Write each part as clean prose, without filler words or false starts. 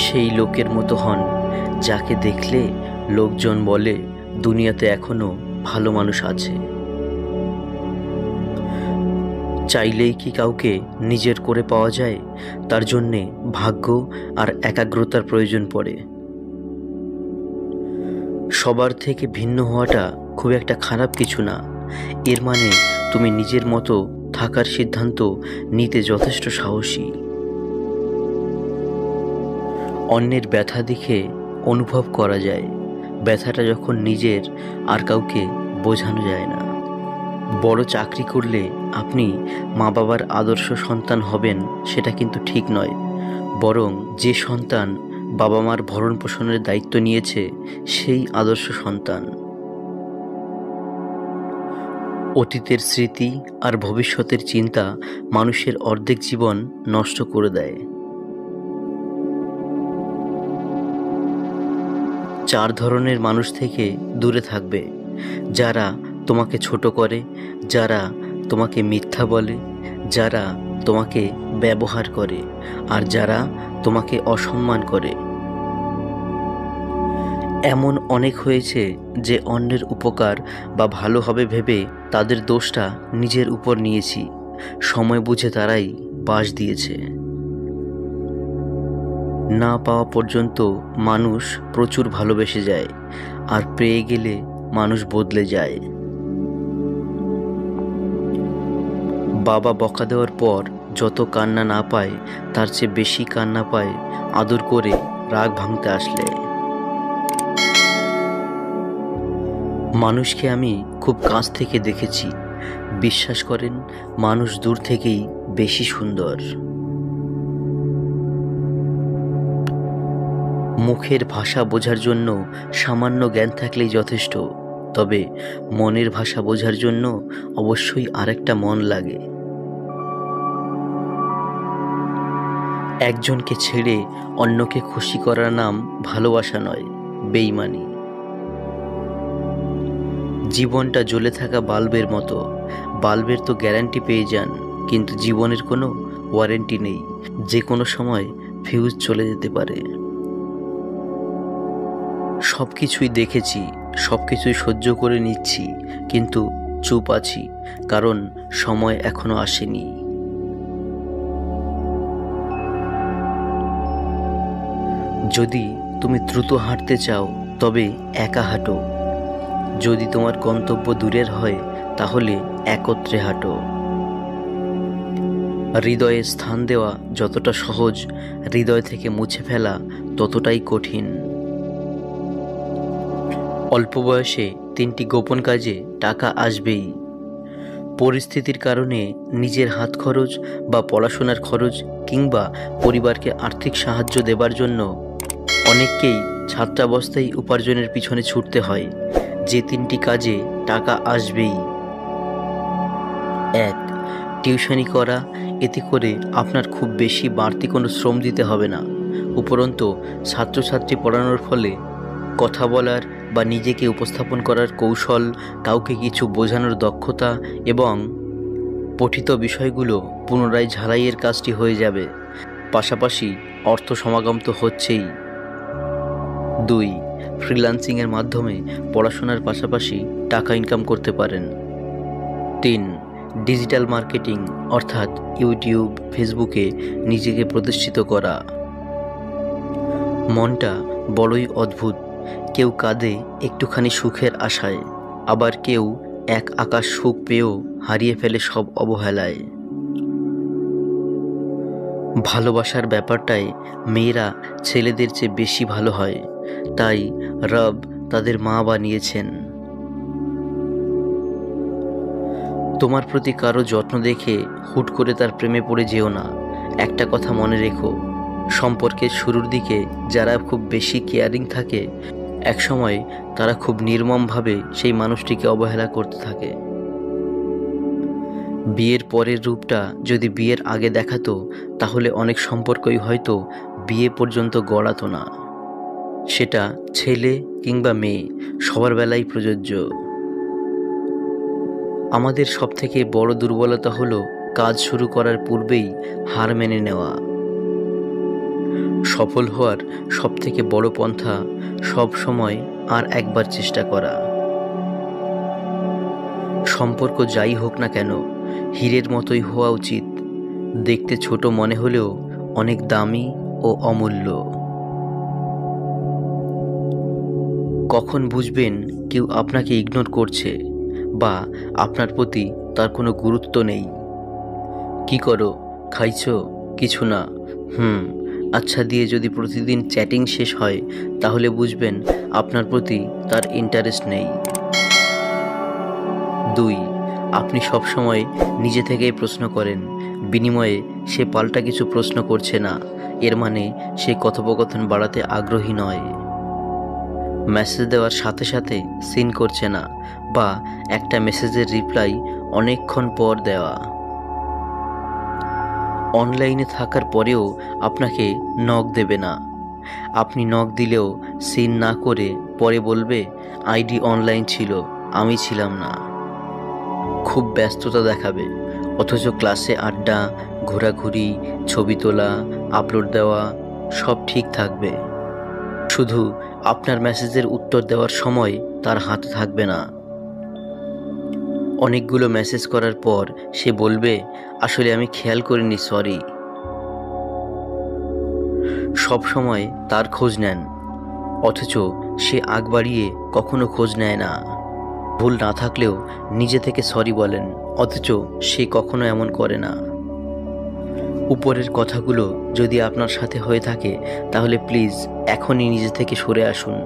সেই লোকের মতো হন যাকে দেখলে লোকজন বলে দুনিয়াতে এখনো ভালো মানুষ আছে। চাইলেই কি কাউকে নিজের করে পাওয়া যায়? তার জন্যে ভাগ্য আর একাগ্রতার প্রয়োজন পড়ে। সবার থেকে ভিন্ন হওয়াটা খুব একটা খারাপ কিছু না। এর মানে তুমি নিজের মতো থাকার সিদ্ধান্ত নিতে যথেষ্ট সাহসী। অন্যের ব্যথা দেখে অনুভব করা যায়, ব্যথাটা যখন নিজের আর কাউকে বোঝানো যায় না। বড় চাকরি করলে আপনি মা বাবার আদর্শ সন্তান হবেন সেটা কিন্তু ঠিক নয়, বরং যে সন্তান বাবা মার ভরণ পোষণের দায়িত্ব নিয়েছে সেই আদর্শ সন্তান। অতীতের স্মৃতি আর ভবিষ্যতের চিন্তা মানুষের অর্ধেক জীবন নষ্ট করে দেয়। 4 ধরনের মানুষ থেকে দূরে থাকবে: যারা তোমাকে ছোট করে, যারা তোমাকে মিথ্যা বলে, যারা তোমাকে ব্যবহার করে, আর যারা তোমাকে অসম্মান করে। এমন অনেক হয়েছে যে অন্যের উপকার বা ভালো হবে ভেবে তাদের দোষটা নিজের উপর নিয়েছি। সময় বুঝে তারাই বাস দিয়েছে। না পাওয়া পর্যন্ত মানুষ প্রচুর ভালোবেসে যায়, আর পেয়ে গেলে মানুষ বদলে যায়। বাবা বকা দেওয়ার পর যত কান্না না পায় তার চেয়ে বেশি কান্না পায় আদর করে রাগ ভাঙতে আসলে। মানুষকে আমি খুব কাছ থেকে দেখেছি। বিশ্বাস করেন, মানুষ দূর থেকেই বেশি সুন্দর। মুখের ভাষা বোঝার জন্য সামান্য জ্ঞান থাকলেই যথেষ্ট, তবে মনের ভাষা বোঝার জন্য অবশ্যই আরেকটা মন লাগে। একজনকে ছেড়ে অন্যকে খুশি করার নাম ভালোবাসা নয়, বেইমানি। জীবনটা জ্বলে থাকা বাল্বের মতো। বাল্বের তো গ্যারান্টি পেয়ে যান, কিন্তু জীবনের কোনো ওয়ারেন্টি নেই। যে কোনো সময় ফিউজ চলে যেতে পারে। সব কিছুই দেখেছি, সব কিছুই সহ্য করে নিচ্ছি, কিন্তু চুপ আছি, কারণ সময় এখনো আসেনি। যদি তুমি দ্রুত হাঁটতে চাও তবে একা হাঁটো। যদি তোমার গন্তব্য দূরের হয় তাহলে একত্রে হাঁটো। হৃদয়ে স্থান দেওয়া যতটা সহজ, হৃদয় থেকে মুছে ফেলা ততটাই কঠিন। অল্প বয়সে 3টি গোপন কাজে টাকা আসবেই। পরিস্থিতির কারণে নিজের হাত খরচ বা পড়াশোনার খরচ কিংবা পরিবারকে আর্থিক সাহায্য দেবার জন্য অনেককেই ছাত্রাবস্থায় উপার্জনের পিছনে ছুটতে হয়। যে 3টি কাজে টাকা আসবেই: 1. টিউশনি করা। এতে করে আপনার খুব বেশি বাড়তি কোনো শ্রম দিতে হবে না, উপরন্তু ছাত্রছাত্রী পড়ানোর ফলে কথা বলার বা নিজেকে উপস্থাপন করার কৌশল, কাউকে কিছু বোঝানোর দক্ষতা এবং পঠিত বিষয়গুলো পুনরায় ঝালাইয়ের কাজটি হয়ে যাবে। পাশাপাশি অর্থ সমাগম তো হচ্ছেই। 2. ফ্রিল্যান্সিংয়ের মাধ্যমে পড়াশোনার পাশাপাশি টাকা ইনকাম করতে পারেন। 3. ডিজিটাল মার্কেটিং, অর্থাৎ ইউটিউব, ফেসবুকে নিজেকে প্রতিষ্ঠিত করা। মনটা বড়ই অদ্ভুত। কেউ কাঁদে একটুখানি সুখের আশায়, আবার কেউ এক আকাশ সুখ পেয়েও হারিয়ে ফেলে সব অবহেলায়। ভালোবাসার ব্যাপারটায় মেয়েরা ছেলেদের চেয়ে বেশি ভালো হয়, তাই রব তাদের মা বানিয়েছেন। তোমার প্রতি কারো যত্ন দেখে হুট করে তার প্রেমে পড়ে যেও না। একটা কথা মনে রেখো, সম্পর্কের শুরুর দিকে যারা খুব বেশি কেয়ারিং থাকে, একসময় তারা খুব নির্মমভাবে সেই মানুষটিকে অবহেলা করতে থাকে। বিয়ের পরের রূপটা যদি বিয়ের আগে দেখাতো তাহলে অনেক সম্পর্কই হয়তো বিয়ে পর্যন্ত গড়াতো না। সেটা ছেলে কিংবা মেয়ে, সবার বেলায় প্রযোজ্য। আমাদের সবথেকে বড় দুর্বলতা হলো কাজ শুরু করার পূর্বেই হার মেনে নেওয়া। সফল হওয়ার সবথেকে বড় পন্থা সব সময় আর একবার চেষ্টা করা। সম্পর্ক যাই হোক না কেন হীরের মতোই হওয়া উচিত, দেখতে ছোট মনে হলেও অনেক দামি ও অমূল্য। কখন বুঝবেন কেউ আপনাকে ইগনোর করছে বা আপনার প্রতি তার কোনো গুরুত্ব নেই? কি করো, খাইছো? কিছু না, আচ্ছা দিয়ে যদি প্রতিদিন চ্যাটিং শেষ হয় তাহলে বুঝবেন আপনার প্রতি তার ইন্টারেস্ট নেই। 2. আপনি সবসময় নিজে থেকেই প্রশ্ন করেন, বিনিময়ে সে পাল্টা কিছু প্রশ্ন করছে না, এর মানে সে কথোপকথন বাড়াতে আগ্রহী নয়। মেসেজ দেওয়ার সাথে সাথে সিন করছে না বা একটা মেসেজের রিপ্লাই অনেকক্ষণ পর দেওয়া। অনলাইনে থাকার পরেও আপনাকে নক দেবে না, আপনি নক দিলেও সিন না করে পরে বলবে আইডি অনলাইন ছিল, আমি ছিলাম না। খুব ব্যস্ততা দেখাবে, অথচ ক্লাসে আড্ডা, ঘোরাঘুরি, ছবি তোলা, আপলোড দেওয়া সব ঠিক থাকবে। শুধু আপনার মেসেজের উত্তর দেওয়ার সময় তার হাতে থাকবে না। অনেকগুলো মেসেজ করার পর সে বলবে আসলে আমি খেয়াল করিনি, সরি। সব সময় তার খোঁজ নেন, অথচ সে আগ বাড়িয়ে কখনো খোঁজ নেয় না। ভুল না থাকলেও নিজে থেকে সরি বলেন, অথচ সে কখনো এমন করে না। উপরের কথাগুলো যদি আপনার সাথে হয়ে থাকে তাহলে প্লিজ এখনই নিজে থেকে সরে আসুন।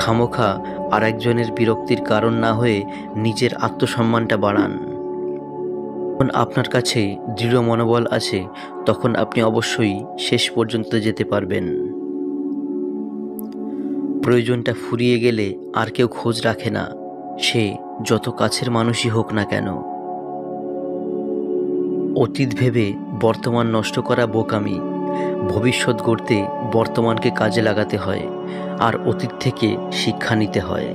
খামোখা আর একজনের বিরক্তির কারণ না হয়ে নিজের আত্মসম্মানটা বাড়ান। যখন আপনার কাছে দৃঢ় মনোবল আছে তখন আপনি অবশ্যই শেষ পর্যন্ত যেতে পারবেন। প্রয়োজনটা ফুরিয়ে গেলে আর কেউ খোঁজ রাখে না, সে যত কাছের মানুষই হোক না কেন। অতীত ভেবে বর্তমান নষ্ট করা বোকামি। ভবিষ্যৎ গড়তে বর্তমানকে কাজে লাগাতে হয় আর অতীত থেকে শিক্ষা নিতে হয়।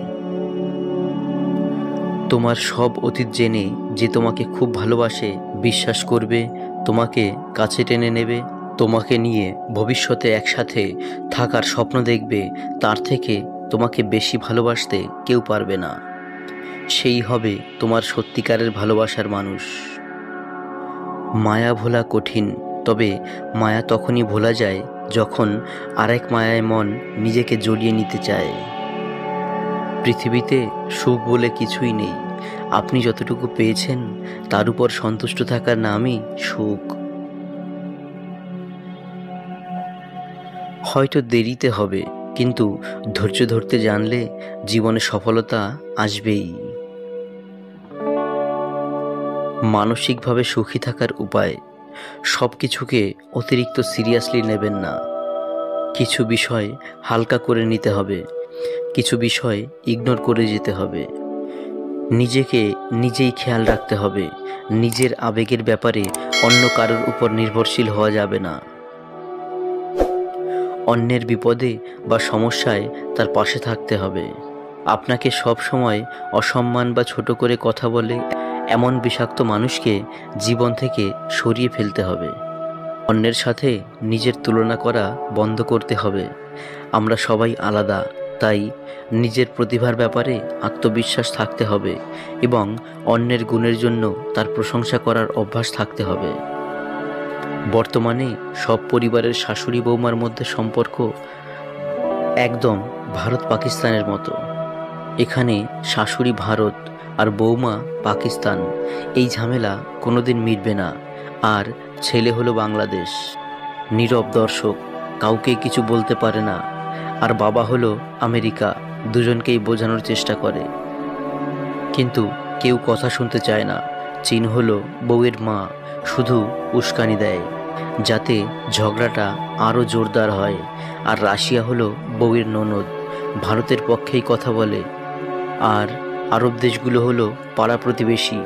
তোমার সব অতীত জেনে যে তোমাকে খুব ভালোবাসে, বিশ্বাস করবে, তোমাকে কাছে টেনে নেবে, তোমাকে নিয়ে ভবিষ্যতে একসাথে থাকার স্বপ্ন দেখবে, তার থেকে তোমাকে বেশি ভালোবাসতে কেউ পারবে না। সেই হবে তোমার সত্যিকারের ভালোবাসার মানুষ। মায়া ভোলা কঠিন, তবে মায়া তখনই ভোলা যায় যখন আরেক মায়ায় মন নিজেকে জড়িয়ে নিতে চায়। পৃথিবীতে সুখ বলে কিছুই নেই, আপনি যতটুকু পেয়েছেন তার উপর সন্তুষ্ট থাকার নামই সুখ। হয়তো দেরিতে হবে, কিন্তু ধৈর্য ধরতে জানলে জীবনে সফলতা আসবেই। মানসিকভাবে সুখী থাকার উপায়। সব কিছুকে অতিরিক্ত সিরিয়াসলি নেবেন না। কিছু বিষয় হালকা করে নিতে হবে, কিছু বিষয় ইগনোর করে যেতে হবে। নিজেকে নিজেই খেয়াল রাখতে হবে, নিজের আবেগের ব্যাপারে অন্য কারোর উপর নির্ভরশীল হওয়া যাবে না। অন্যের বিপদে বা সমস্যায় তার পাশে থাকতে হবে। আপনাকে সব সময় অসম্মান বা ছোট করে কথা বলে এমন বিষাক্ত মানুষকে জীবন থেকে সরিয়ে ফেলতে হবে। অন্যের সাথে নিজের তুলনা করা বন্ধ করতে হবে। আমরা সবাই আলাদা, তাই নিজের প্রতিভার ব্যাপারে আত্মবিশ্বাস থাকতে হবে এবং অন্যের গুণের জন্য তার প্রশংসা করার অভ্যাস থাকতে হবে। বর্তমানে সব পরিবারের শাশুড়ি বৌমার মধ্যে সম্পর্ক একদম ভারত পাকিস্তানের মতো। এখানে শাশুড়ি ভারত আর বৌমা পাকিস্তান, এই ঝামেলা কোনোদিন মিটবে না। আর ছেলে হলো বাংলাদেশ, নীরব দর্শক, কাউকে কিছু বলতে পারে না। আর বাবা হলো আমেরিকা, দুজনকেই বোঝানোর চেষ্টা করে কিন্তু কেউ কথা শুনতে চায় না। চীন হলো বউয়ের মা, শুধু উস্কানি দেয় যাতে ঝগড়াটা আরও জোরদার হয়। আর রাশিয়া হলো বউয়ের ননদ, ভারতের পক্ষেই কথা বলে। আর আরব দেশগুলো হলো পাড়া প্রতিবেশী,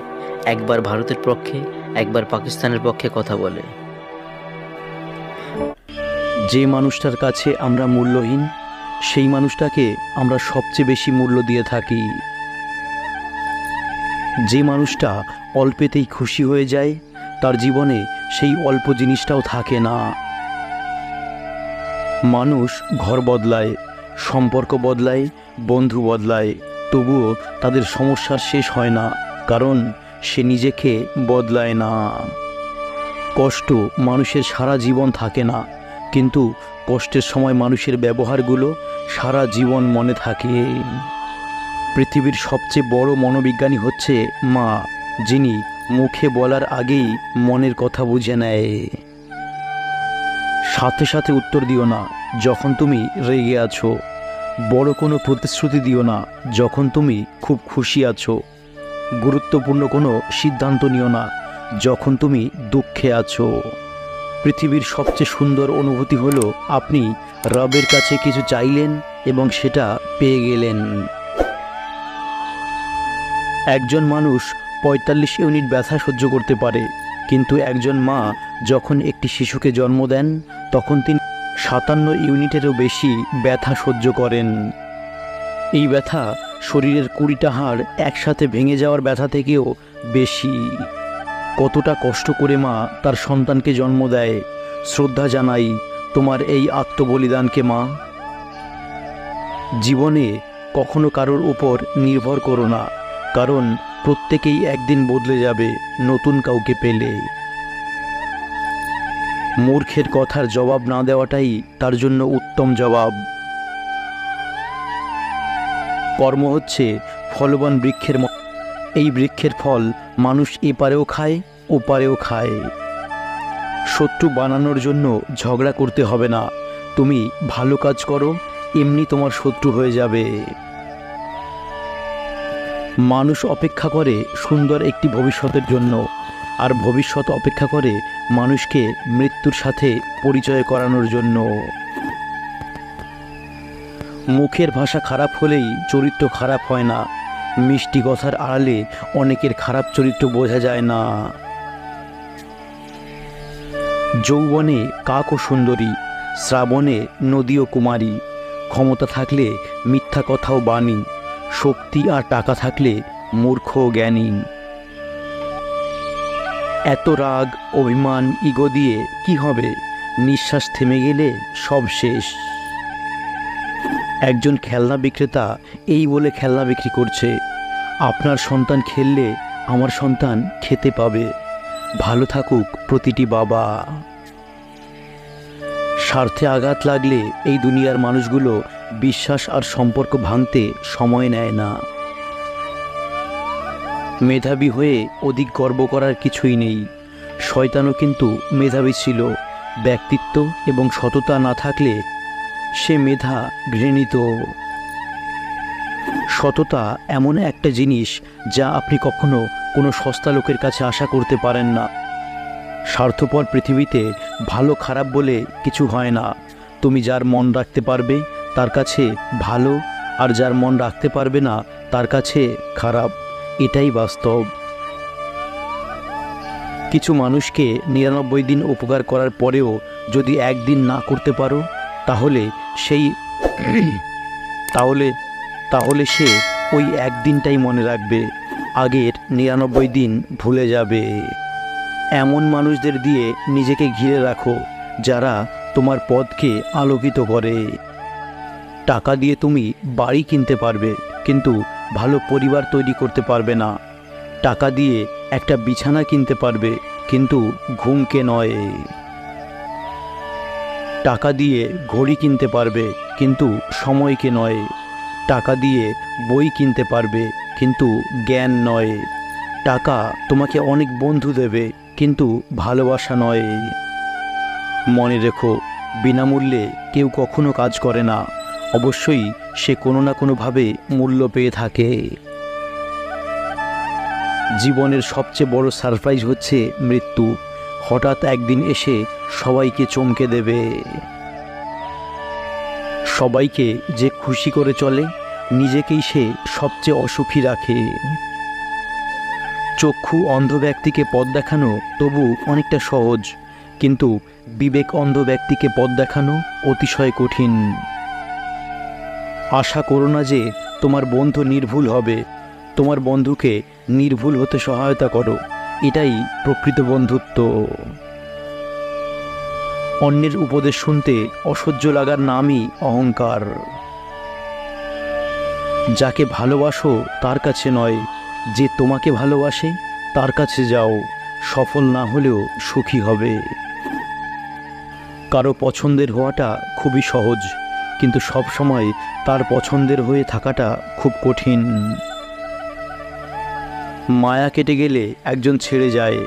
একবার ভারতের পক্ষে একবার পাকিস্তানের পক্ষে কথা বলে। যে মানুষটার কাছে আমরা মূল্যহীন, সেই মানুষটাকে আমরা সবচেয়ে বেশি মূল্য দিয়ে থাকি। যে মানুষটা অল্পেতেই খুশি হয়ে যায়, তার জীবনে সেই অল্প জিনিসটাও থাকে না। মানুষ ঘর বদলায়, সম্পর্ক বদলায়, বন্ধু বদলায়, তবুও তাদের সমস্যার শেষ হয় না, কারণ সে নিজেকে বদলায় না। কষ্ট মানুষের সারা জীবন থাকে না, কিন্তু কষ্টের সময় মানুষের ব্যবহারগুলো সারা জীবন মনে থাকে। পৃথিবীর সবচেয়ে বড় মনোবিজ্ঞানী হচ্ছে মা, যিনি মুখে বলার আগেই মনের কথা বুঝে নেয়। সাথে সাথে উত্তর দিও না যখন তুমি রেগে আছো। বড় কোনো প্রতিশ্রুতি দিও না যখন তুমি খুব খুশি আছো। গুরুত্বপূর্ণ কোনো সিদ্ধান্ত নিও না যখন তুমি দুঃখে আছো। পৃথিবীর সবচেয়ে সুন্দর অনুভূতি হলো আপনি রবের কাছে কিছু চাইলেন এবং সেটা পেয়ে গেলেন। একজন মানুষ ৪৫ ইউনিট ব্যথা সহ্য করতে পারে, কিন্তু একজন মা যখন একটি শিশুকে জন্ম দেন তখন তিনি ৫৭ ইউনিটেরও বেশি ব্যথা সহ্য করেন। এই ব্যথা শরীরের ২০টা হাড় একসাথে ভেঙে যাওয়ার ব্যথা থেকেও বেশি। কতটা কষ্ট করে মা তার সন্তানকে জন্ম দেয়। শ্রদ্ধা জানাই তোমার এই আত্মবলিদানকে মা। জীবনে কখনো কারোর উপর নির্ভর করো না, কারণ প্রত্যেকেই একদিন বদলে যাবে নতুন কাউকে পেলে। মূর্খের কথার জবাব না দেওয়াটাই তার জন্য উত্তম জবাব। কর্ম হচ্ছে ফলবান বৃক্ষের মতো। এই বৃক্ষের ফল মানুষ এপারেও খায় ওপারেও খায়। শত্রু বানানোর জন্য ঝগড়া করতে হবে না, তুমি ভালো কাজ করো, এমনি তোমার শত্রু হয়ে যাবে। মানুষ অপেক্ষা করে সুন্দর একটি ভবিষ্যতের জন্য, আর ভবিষ্যৎ অপেক্ষা করে মানুষকে মৃত্যুর সাথে পরিচয় করানোর জন্য। মুখের ভাষা খারাপ হলেই চরিত্র খারাপ হয় না। মিষ্টি কথার আড়ালে অনেকের খারাপ চরিত্র বোঝা যায় না। যৌবনে কাক ও সুন্দরী, শ্রাবণে নদী ও কুমারী। ক্ষমতা থাকলে মিথ্যা কথাও বাণী, শক্তি আর টাকা থাকলে মূর্খ ও জ্ঞানী। এত রাগ, অভিমান, ইগো দিয়ে কি হবে? নিঃশ্বাস থেমে গেলে সব শেষ। একজন খেলনা বিক্রেতা এই বলে খেলনা বিক্রি করছে, আপনার সন্তান খেললে আমার সন্তান খেতে পাবে। ভালো থাকুক প্রতিটি বাবা। স্বার্থে আঘাত লাগলে এই দুনিয়ার মানুষগুলো বিশ্বাস আর সম্পর্ক ভাঙতে সময় নেয় না। মেধাবী হয়ে অধিক গর্ব করার কিছুই নেই। শয়তানও কিন্তু মেধাবী ছিল। ব্যক্তিত্ব এবং সততা না থাকলে সে মেধা ঘৃণিত। সততা এমন একটা জিনিস যা আপনি কখনো কোনো সস্তা লোকের কাছে আশা করতে পারেন না। স্বার্থপর পৃথিবীতে ভালো খারাপ বলে কিছু হয় না। তুমি যার মন রাখতে পারবে তার কাছে ভালো, আর যার মন রাখতে পারবে না তার কাছে খারাপ। এটাই বাস্তব। কিছু মানুষকে ৯৯ দিন উপকার করার পরেও যদি একদিন না করতে পারো, তাহলে সে ওই একদিনটাই মনে রাখবে, আগের ৯৯ দিন ভুলে যাবে। এমন মানুষদের দিয়ে নিজেকে ঘিরে রাখো যারা তোমার পথকে আলোকিত করে। টাকা দিয়ে তুমি বাড়ি কিনতে পারবে, কিন্তু ভালো পরিবার তৈরি করতে পারবে না। টাকা দিয়ে একটা বিছানা কিনতে পারবে, কিন্তু ঘুমকে নয়। টাকা দিয়ে ঘড়ি কিনতে পারবে, কিন্তু সময়কে নয়। টাকা দিয়ে বই কিনতে পারবে, কিন্তু জ্ঞান নয়। টাকা তোমাকে অনেক বন্ধু দেবে, কিন্তু ভালোবাসা নয়। মনে রেখো, বিনামূল্যে কেউ কখনো কাজ করে না। অবশ্যই সে কোনো না কোনোভাবে মূল্য পেয়ে থাকে। জীবনের সবচেয়ে বড় সারপ্রাইজ হচ্ছে মৃত্যু। হঠাৎ একদিন এসে সবাইকে চমকে দেবে। সবাইকে যে খুশি করে চলে, নিজেকেই সে সবচেয়ে অসুখী রাখে। চক্ষু অন্ধ ব্যক্তিকে পথ দেখানো তবু অনেকটা সহজ, কিন্তু বিবেক অন্ধ ব্যক্তিকে পথ দেখানো অতিশয় কঠিন। আশা করো না যে তোমার বন্ধু নির্ভুল হবে। তোমার বন্ধুকে নির্ভুল হতে সহায়তা করো, এটাই প্রকৃত বন্ধুত্ব। অন্যের উপদেশ শুনতে অসহ্য লাগার নামই অহংকার। যাকে ভালোবাসো তার কাছে নয়, যে তোমাকে ভালোবাসে তার কাছে যাও, সফল না হলেও সুখী হবে। কারো পছন্দের হওয়াটা খুবই সহজ, কিন্তু সব সময় তার পছন্দের হয়ে থাকাটা খুব কঠিন। মায়া কেটে গেলে একজন ছেড়ে যায়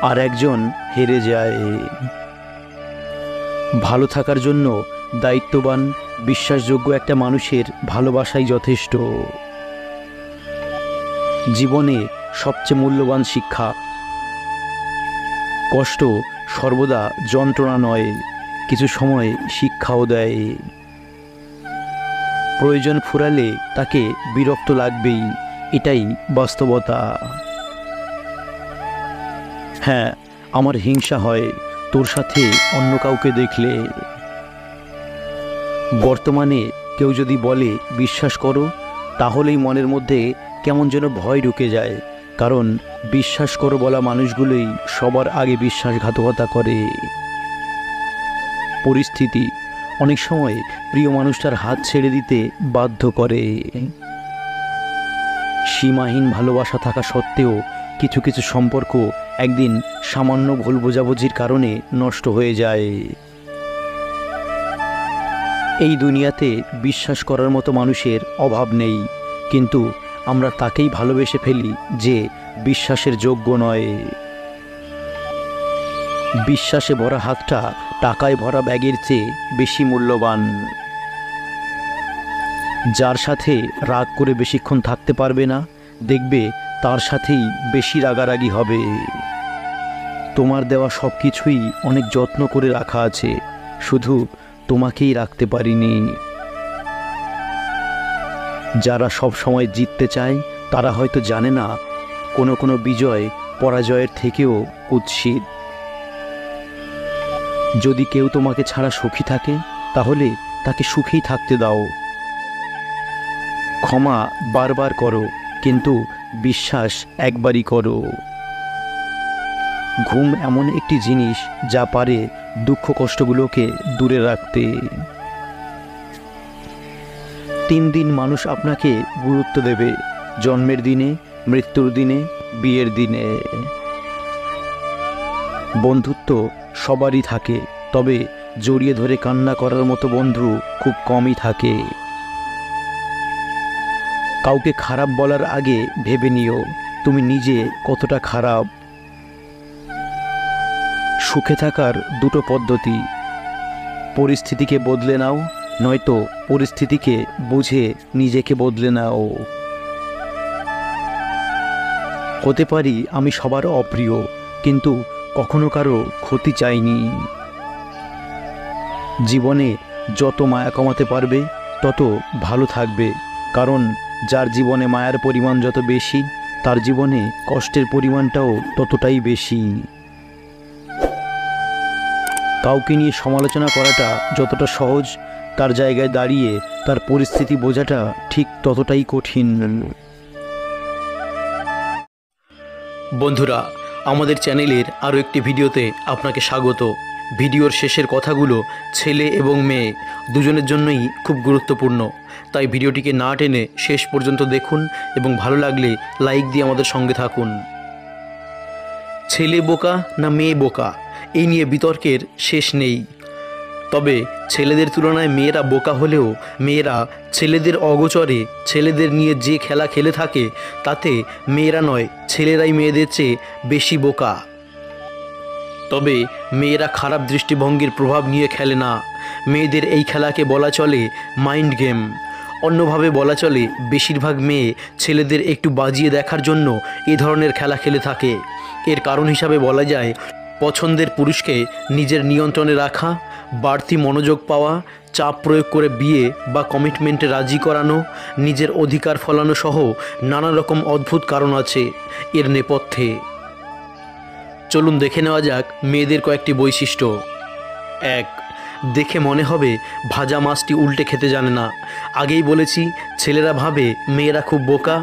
আর একজন হেরে যায়। ভালো থাকার জন্য দায়িত্ববান, বিশ্বাসযোগ্য একটা মানুষের ভালোবাসাই যথেষ্ট। জীবনে সবচেয়ে মূল্যবান শিক্ষা, কষ্ট সর্বদা যন্ত্রণা নয়, কিছু সময় শিক্ষাও দেয়। প্রয়োজন ফুরালে তাকে বিরক্ত লাগবেই, এটাই বাস্তবতা। হ্যাঁ, আমার হিংসা হয় তোর সাথে অন্য কাউকে দেখলে। বর্তমানে কেউ যদি বলে বিশ্বাস করো, তাহলেই মনের মধ্যে কেমন যেন ভয় ঢুকে যায়, কারণ বিশ্বাস করো বলা মানুষগুলোই সবার আগে বিশ্বাসঘাতকতা করে। পরিস্থিতি অনেক সময় প্রিয় মানুষটার হাত ছেড়ে দিতে বাধ্য করে। সীমাহীন ভালোবাসা থাকা সত্ত্বেও কিছু কিছু সম্পর্ক একদিন সামান্য ভুল বোঝাবুঝির কারণে নষ্ট হয়ে যায়। এই দুনিয়াতে বিশ্বাস করার মতো মানুষের অভাব নেই, কিন্তু আমরা তাকেই ভালোবেসে ফেলি যে বিশ্বাসের যোগ্য নয়। বিশ্বাসে ভরা হাতটা টাকায় ভরা ব্যাগের চেয়ে বেশি মূল্যবান। যার সাথে রাগ করে বেশিক্ষণ থাকতে পারবে না, দেখবে তার সাথেই বেশি রাগারাগি হবে। তোমার দেওয়া সব কিছুই অনেক যত্ন করে রাখা আছে, শুধু তোমাকেই রাখতে পারিনি। যারা সব সময় জিততে চায় তারা হয়তো জানে না কোনো কোনো বিজয় পরাজয়ের থেকেও কুৎসিত। যদি কেউ তোমাকে ছাড়া সুখী থাকে, তাহলে তাকে সুখেই থাকতে দাও। ক্ষমা বারবার করো, কিন্তু বিশ্বাস একবারই করো। ঘুম এমন একটি জিনিস যা পারে দুঃখ কষ্টগুলোকে দূরে রাখতে। 3 দিন মানুষ আপনাকে গুরুত্ব দেবে: জন্মের দিনে, মৃত্যুর দিনে, বিয়ের দিনে। বন্ধুত্ব সবারই থাকে, তবে জড়িয়ে ধরে কান্না করার মতো বন্ধু খুব কমই থাকে। কাউকে খারাপ বলার আগে ভেবে নিও তুমি নিজে কতটা খারাপ। সুখে থাকার 2টো পদ্ধতি: পরিস্থিতিকে বদলে নাও, নয়তো পরিস্থিতিকে বুঝে নিজেকে বদলে নাও। হতে পারি আমি সবার অপ্রিয়, কিন্তু কখনো কারো ক্ষতি চাইনি। জীবনে যত মায়া কমাতে পারবে তত ভালো থাকবে, কারণ যার জীবনে মায়ার পরিমাণ যত বেশি, তার জীবনে কষ্টের পরিমাণটাও ততটাই বেশি। কাউকে নিয়ে সমালোচনা করাটা যতটা সহজ, তার জায়গায় দাঁড়িয়ে তার পরিস্থিতি বোঝাটা ঠিক ততটাই কঠিন। বন্ধুরা, আমাদের চ্যানেলের আরও একটি ভিডিওতে আপনাকে স্বাগত। ভিডিওর শেষের কথাগুলো ছেলে এবং মেয়ে দুজনের জন্যই খুব গুরুত্বপূর্ণ, তাই ভিডিওটিকে না টেনে শেষ পর্যন্ত দেখুন এবং ভালো লাগলে লাইক দিয়ে আমাদের সঙ্গে থাকুন। ছেলে বোকা না মেয়ে বোকা, এই নিয়ে বিতর্কের শেষ নেই। তবে ছেলেদের তুলনায় মেয়েরা বোকা হলেও মেয়েরা ছেলেদের অগোচরে ছেলেদের নিয়ে যে খেলা খেলে থাকে, তাতে মেয়েরা নয় ছেলেরাই মেয়েদের চেয়ে বেশি বোকা। তবে মেয়েরা খারাপ দৃষ্টিভঙ্গির প্রভাব নিয়ে খেলে না। মেয়েদের এই খেলাকে বলা চলে মাইন্ড গেম। অন্যভাবে বলা চলে বেশিরভাগ মেয়ে ছেলেদের একটু বাজিয়ে দেখার জন্য এ ধরনের খেলা খেলে থাকে। এর কারণ হিসাবে বলা যায় পছন্দের পুরুষকে নিজের নিয়ন্ত্রণে রাখা, বাড়তি মনোযোগ পাওয়া, চাপ প্রয়োগ করে বিয়ে বা কমিটমেন্টে রাজি করানো, নিজের অধিকার ফলানো সহ নানা রকম অদ্ভুত কারণ আছে এর নেপথ্যে। চলুন দেখে নেওয়া যাক মেয়েদের কয়েকটি বৈশিষ্ট্য। 1. দেখে মনে হবে ভাজা মাছটি উল্টে খেতে জানে না। আগেই বলেছি ছেলেরা ভাবে মেয়েরা খুব বোকা,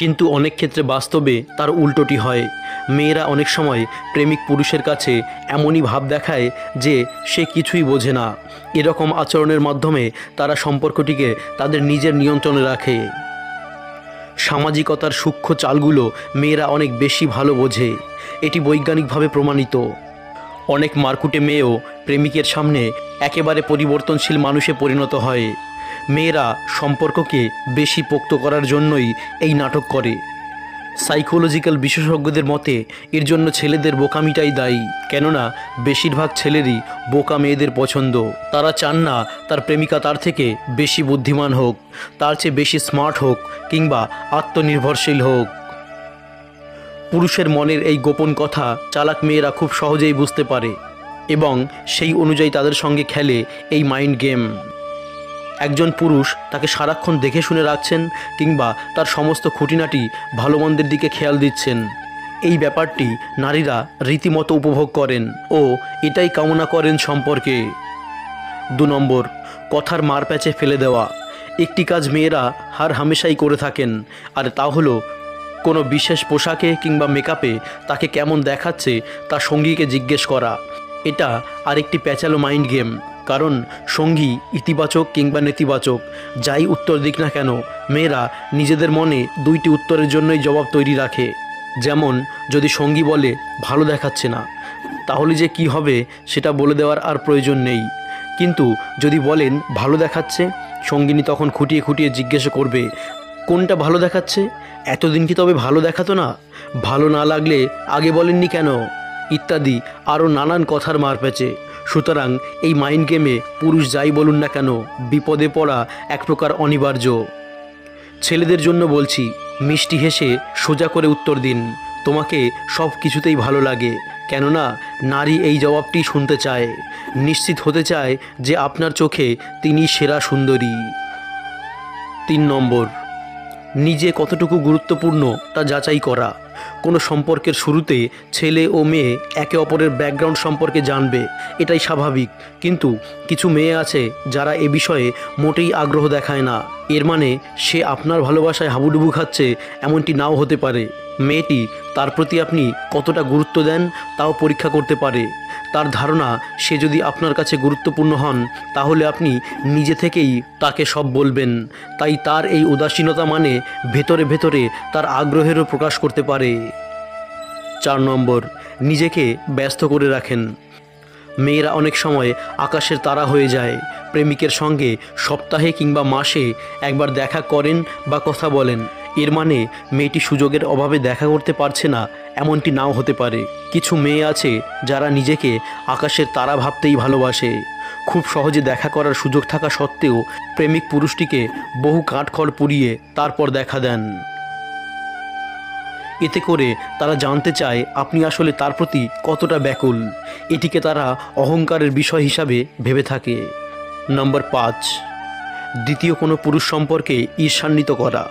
কিন্তু অনেক ক্ষেত্রে বাস্তবে তার উল্টোটি হয়। মেয়েরা অনেক সময় প্রেমিক পুরুষের কাছে এমনই ভাব দেখায় যে সে কিছুই বোঝে না। এরকম আচরণের মাধ্যমে তারা সম্পর্কটিকে তাদের নিজের নিয়ন্ত্রণে রাখে। সামাজিকতার সূক্ষ্ম চালগুলো মেয়েরা অনেক বেশি ভালো বোঝে, এটি বৈজ্ঞানিকভাবে প্রমাণিত। অনেক মারকুটে মেয়েও প্রেমিকের সামনে একেবারে পরিবর্তনশীল মানুষে পরিণত হয়। মেয়েরা সম্পর্ককে বেশি পোক্ত করার জন্যই এই নাটক করে। সাইকোলজিক্যাল বিশেষজ্ঞদের মতে এর জন্য ছেলেদের বোকামিটাই দায়ী, কেননা বেশিরভাগ ছেলেরই বোকা মেয়েদের পছন্দ। তারা চান না তার প্রেমিকা তার থেকে বেশি বুদ্ধিমান হোক, তার চেয়ে বেশি স্মার্ট হোক কিংবা আত্মনির্ভরশীল হোক। পুরুষের মনের এই গোপন কথা চালাক মেয়েরা খুব সহজেই বুঝতে পারে এবং সেই অনুযায়ী তাদের সঙ্গে খেলে এই মাইন্ড গেম। একজন পুরুষ তাকে সারাক্ষণ দেখে শুনে রাখছেন কিংবা তার সমস্ত খুঁটিনাটি ভালো মন্দের দিকে খেয়াল দিচ্ছেন। এই ব্যাপারটি নারীরা রীতিমতো উপভোগ করেন ও এটাই কামনা করেন সম্পর্কে। 2 নম্বর, কথার মারপ্যাচে ফেলে দেওয়া। একটি কাজ মেয়েরা হার হামেশাই করে থাকেন, আর তা হলো কোনো বিশেষ পোশাকে কিংবা মেকআপে তাকে কেমন দেখাচ্ছে তা সঙ্গীকে জিজ্ঞেস করা। এটা আরেকটি প্যাচালো মাইন্ড গেম, কারণ সঙ্গী ইতিবাচক কিংবা নেতিবাচক যাই উত্তর দিক না কেন, মেয়েরা নিজেদের মনে 2টি উত্তরের জন্যই জবাব তৈরি রাখে। যেমন যদি সঙ্গী বলে ভালো দেখাচ্ছে না, তাহলে যে কি হবে সেটা বলে দেওয়ার আর প্রয়োজন নেই। কিন্তু যদি বলেন ভালো দেখাচ্ছে, সঙ্গিনী তখন খুঁটিয়ে খুঁটিয়ে জিজ্ঞেস করবে কোনটা ভালো দেখাচ্ছে, এতদিন কি তবে ভালো দেখাতো না, ভালো না লাগলে আগে বলেননি কেন, ইত্যাদি আরও নানান কথার মারপ্যাচে। সুতরাং এই মাইন্ড গেমে পুরুষ যাই বলুন না কেন, বিপদে পড়া এক প্রকার অনিবার্য। ছেলেদের জন্য বলছি, মিষ্টি হেসে সোজা করে উত্তর দিন তোমাকে সব কিছুতেই ভালো লাগে, কেননা নারী এই জবাবটি শুনতে চায়, নিশ্চিত হতে চায় যে আপনার চোখে তিনি সেরা সুন্দরী। 3 নম্বর, নিজে কতটুকু গুরুত্বপূর্ণ তা যাচাই করা। কোনো সম্পর্কের শুরুতে ছেলে ও মেয়ে একে অপরের ব্যাকগ্রাউন্ড সম্পর্কে জানবে, এটাই স্বাভাবিক। কিন্তু কিছু মেয়ে আছে যারা এ বিষয়ে মোটেই আগ্রহ দেখায় না। এর মানে সে আপনার ভালোবাসায় হাবুডুবু খাচ্ছে এমনটি নাও হতে পারে। মেয়েটি তার প্রতি আপনি কতটা গুরুত্ব দেন তাও পরীক্ষা করতে পারে। তার ধারণা সে যদি আপনার কাছে গুরুত্বপূর্ণ হন তাহলে আপনি নিজে থেকেই তাকে সব বলবেন। তাই তার এই উদাসীনতা মানে ভেতরে ভেতরে তার আগ্রহেরও প্রকাশ করতে পারে। 4 নম্বর, নিজেকে ব্যস্ত করে রাখেন। মেয়েরা অনেক সময় আকাশের তারা হয়ে যায়। প্রেমিকের সঙ্গে সপ্তাহে কিংবা মাসে একবার দেখা করেন বা কথা বলেন, এর মানে মেয়েটি সুযোগের অভাবে দেখা করতে পারছে না এমনটি নাও হতে পারে। কিছু মেয়ে আছে যারা নিজেকে আকাশের তারা ভাবতেই ভালোবাসে। খুব সহজে দেখা করার সুযোগ থাকা সত্ত্বেও প্রেমিক পুরুষটিকে বহু কাঠখড় পুড়িয়ে তারপর দেখা দেন। এতে করে তারা জানতে চায় আপনি আসলে তার প্রতি কতটা ব্যাকুল। এটিকে তারা অহংকারের বিষয় হিসাবে ভেবে থাকে। নম্বর 5, দ্বিতীয় কোনো পুরুষ সম্পর্কে ঈর্ষান্বিত করা।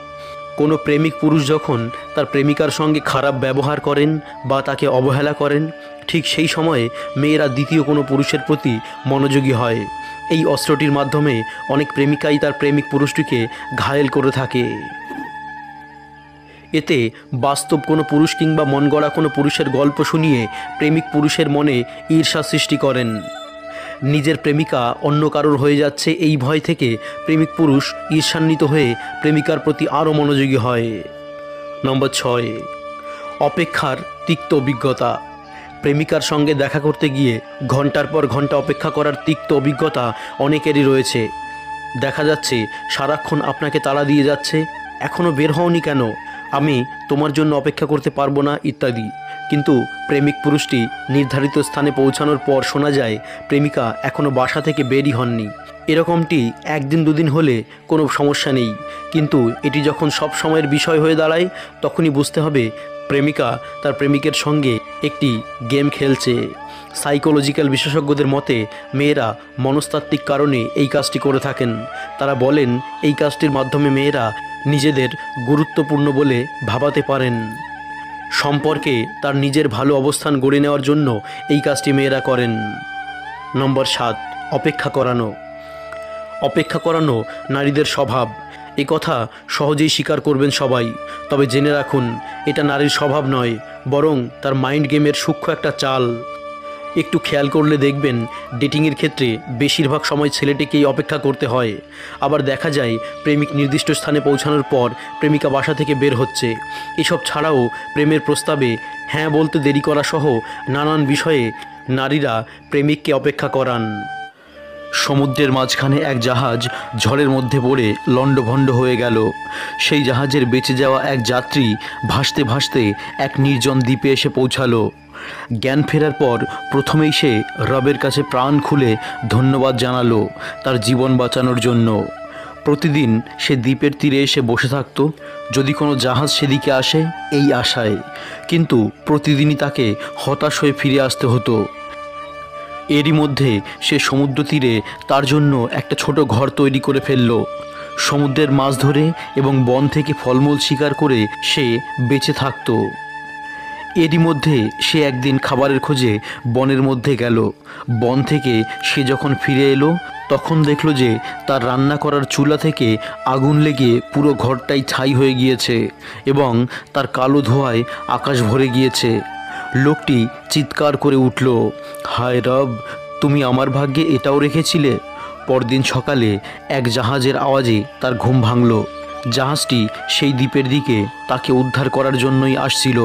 কোনো প্রেমিক পুরুষ যখন তার প্রেমিকার সঙ্গে খারাপ ব্যবহার করেন বা তাকে অবহেলা করেন, ঠিক সেই সময়ে মেয়েরা দ্বিতীয় কোনো পুরুষের প্রতি মনোযোগী হয়। এই অস্ত্রটির মাধ্যমে অনেক প্রেমিকাই তার প্রেমিক পুরুষটিকে ঘায়েল করে থাকে। এতে বাস্তব কোনো পুরুষ কিংবা মন গড়া কোনো পুরুষের গল্প শুনিয়ে প্রেমিক পুরুষের মনে ঈর্ষা সৃষ্টি করেন। নিজের প্রেমিকা অন্য কারোর হয়ে যাচ্ছে এই ভয় থেকে প্রেমিক পুরুষ ঈর্ষান্বিত হয়ে প্রেমিকার প্রতি আরও মনোযোগী হয়। নম্বর 6, অপেক্ষার তিক্ত অভিজ্ঞতা। প্রেমিকার সঙ্গে দেখা করতে গিয়ে ঘন্টার পর ঘন্টা অপেক্ষা করার তিক্ত অভিজ্ঞতা অনেকেরই রয়েছে। দেখা যাচ্ছে সারাক্ষণ আপনাকে তাড়া দিয়ে যাচ্ছে, এখনও বের হওনি কেন, আমি তোমার জন্য অপেক্ষা করতে পারবো না ইত্যাদি। কিন্তু প্রেমিক পুরুষটি নির্ধারিত স্থানে পৌঁছানোর পর শোনা যায় প্রেমিকা এখনও বাসা থেকে বেরই হননি। এরকমটি 1 দিন 2 দিন হলে কোনো সমস্যা নেই, কিন্তু এটি যখন সব সময়ের বিষয় হয়ে দাঁড়ায় তখনই বুঝতে হবে প্রেমিকা তার প্রেমিকের সঙ্গে একটি গেম খেলছে। সাইকোলজিক্যাল বিশেষজ্ঞদের মতে মেয়েরা মনস্তাত্ত্বিক কারণে এই কাজটি করে থাকেন। তারা বলেন এই কাজটির মাধ্যমে মেয়েরা নিজেদের গুরুত্বপূর্ণ বলে ভাবাতে পারেন। সম্পর্কে তার নিজের ভালো অবস্থান গড়ে নেওয়ার জন্য এই কাজটি মেয়েরা করেন। নম্বর 7, অপেক্ষা করানো। অপেক্ষা করানো নারীদের স্বভাব। এ কথা সহজেই স্বীকার করবেন সবাই, তবে জেনে রাখুন এটা নারীর স্বভাব নয়, বরং তার মাইন্ড গেমের সূক্ষ্ম একটা চাল। একটু খেয়াল করলে দেখবেন ডেটিংয়ের ক্ষেত্রে বেশিরভাগ সময় ছেলেটিকেই অপেক্ষা করতে হয়। আবার দেখা যায় প্রেমিক নির্দিষ্ট স্থানে পৌঁছানোর পর প্রেমিকা বাসা থেকে বের হচ্ছে। এসব ছাড়াও প্রেমের প্রস্তাবে হ্যাঁ বলতে দেরি করা সহ নানান বিষয়ে নারীরা প্রেমিককে অপেক্ষা করান। সমুদ্রের মাঝখানে এক জাহাজ ঝড়ের মধ্যে পড়ে লণ্ডভণ্ড হয়ে গেল। সেই জাহাজের বেঁচে যাওয়া এক যাত্রী ভাসতে ভাসতে এক নির্জন দ্বীপে এসে পৌঁছালো। জ্ঞান ফেরার পর প্রথমেই সে রবের কাছে প্রাণ খুলে ধন্যবাদ জানালো তার জীবন বাঁচানোর জন্য। প্রতিদিন সে দ্বীপের তীরে এসে বসে থাকত যদি কোনো জাহাজ সেদিকে আসে এই আশায়, কিন্তু প্রতিদিনই তাকে হতাশ হয়ে ফিরে আসতে হতো। এরই মধ্যে সে সমুদ্র তীরে তার জন্য একটা ছোট ঘর তৈরি করে ফেলল। সমুদ্রের মাছ ধরে এবং বন থেকে ফলমূল শিকার করে সে বেঁচে থাকত। এরই মধ্যে সে একদিন খাবারের খোঁজে বনের মধ্যে গেল। বন থেকে সে যখন ফিরে এলো তখন দেখল যে তার রান্না করার চুলা থেকে আগুন লেগে পুরো ঘরটাই ছাই হয়ে গিয়েছে এবং তার কালো ধোঁয়ায় আকাশ ভরে গিয়েছে। লোকটি চিৎকার করে উঠল, হায় রব, তুমি আমার ভাগ্যে এটাও রেখেছিলে। পরদিন সকালে এক জাহাজের আওয়াজে তার ঘুম ভাঙল। জাহাজটি সেই দ্বীপের দিকে তাকে উদ্ধার করার জন্যই আসছিল।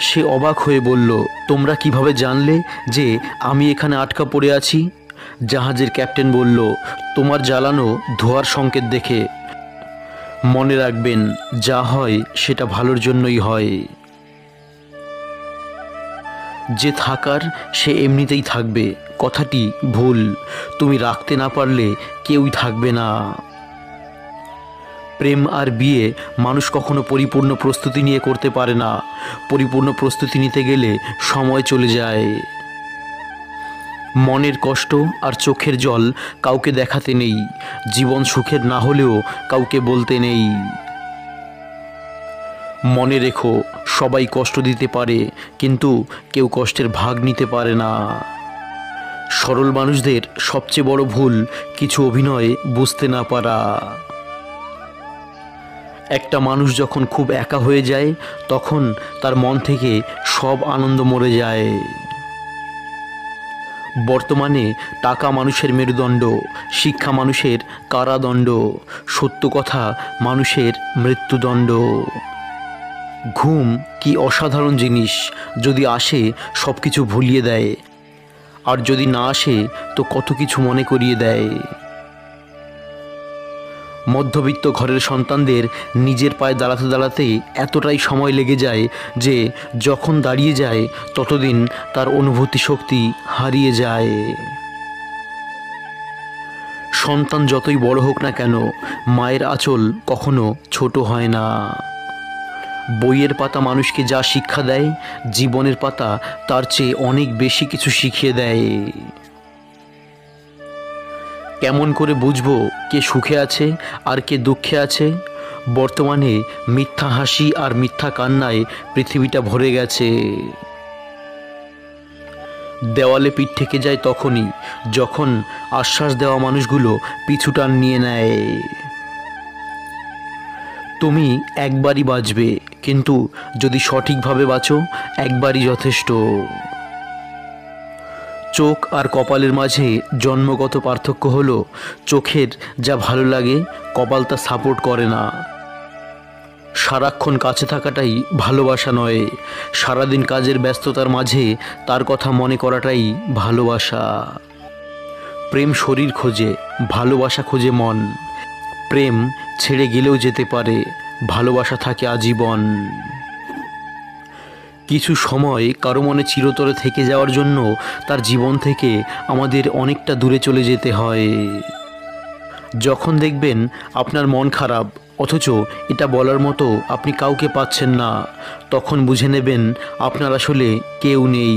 সে অবাক হয়ে বলল, তোমরা কিভাবে জানলে যে আমি এখানে আটকা পড়ে আছি? জাহাজের ক্যাপ্টেন বলল, তোমার জ্বালানো ধোঁয়ার সংকেত দেখে। মনে রাখবেন, যা হয় সেটা ভালোর জন্যই হয়। যে থাকার সে এমনিতেই থাকবে কথাটি ভুল। তুমি রাখতে না পারলে কেউই থাকবে না। প্রেম আর বিয়ে মানুষ কখনো পরিপূর্ণ প্রস্তুতি নিয়ে করতে পারে না। পরিপূর্ণ প্রস্তুতি নিতে গেলে সময় চলে যায়। মনের কষ্ট আর চোখের জল কাউকে দেখাতে নেই। জীবন সুখের না হলেও কাউকে বলতে নেই। মনে রেখো, সবাই কষ্ট দিতে পারে, কিন্তু কেউ কষ্টের ভাগ নিতে পারে না। সরল মানুষদের সবচেয়ে বড় ভুল কিছু অভিনয় বুঝতে না পারা। একটা মানুষ যখন খুব একা হয়ে যায় তখন তার মন থেকে সব আনন্দ মরে যায়। বর্তমানে টাকা মানুষের মেরুদণ্ড, শিক্ষা মানুষের কারাদণ্ড, সত্য কথা মানুষের মৃত্যুদণ্ড। ঘুম কি অসাধারণ জিনিস, যদি আসে সব কিছু ভুলিয়ে দেয়, আর যদি না আসে তো কত কিছু মনে করিয়ে দেয়। মধ্যবিত্ত ঘরের সন্তানদের নিজের পায়ে দাঁড়াতে দাঁড়াতে এতটাই সময় লেগে যায় যে যখন দাঁড়িয়ে যায় ততদিন তার অনুভূতি শক্তি হারিয়ে যায়। সন্তান যতই বড় হোক না কেন, মায়ের আঁচল কখনো ছোট হয় না। বইয়ের পাতা মানুষকে যা শিক্ষা দেয়, জীবনের পাতা তার চেয়ে অনেক বেশি কিছু শিখিয়ে দেয়। কেমন করে বুঝবো কে সুখে আছে আর কে দুঃখে আছে? বর্তমানে মিথ্যা হাসি আর মিথ্যা কান্নায় পৃথিবীটা ভরে গেছে। দেওয়ালে পিঠ থেকে যায় তখনই যখন আশ্বাস দেওয়া মানুষগুলো পিছুটান নিয়ে নেয়। তুমি একবারই বাঁচবে, কিন্তু যদি সঠিকভাবে বাঁচো একবারই যথেষ্ট। চোখ আর কপালের মাঝে জন্মগত পার্থক্য হলো চোখের যা ভালো লাগে কপাল তা সাপোর্ট করে না। সারাক্ষণ কাছে থাকাটাই ভালোবাসা নয়, সারাদিন কাজের ব্যস্ততার মাঝে তার কথা মনে করাটাই ভালোবাসা। প্রেম শরীর খোঁজে, ভালোবাসা খোঁজে মন। প্রেম ছেড়ে গেলেও যেতে পারে, ভালোবাসা থাকে আজীবন। কিছু সময় কারো মনে চিরতরে থেকে যাওয়ার জন্য তার জীবন থেকে আমাদের অনেকটা দূরে চলে যেতে হয়। যখন দেখবেন আপনার মন খারাপ অথচ এটা বলার মতো আপনি কাউকে পাচ্ছেন না, তখন বুঝে নেবেন আপনার আসলে কেউ নেই।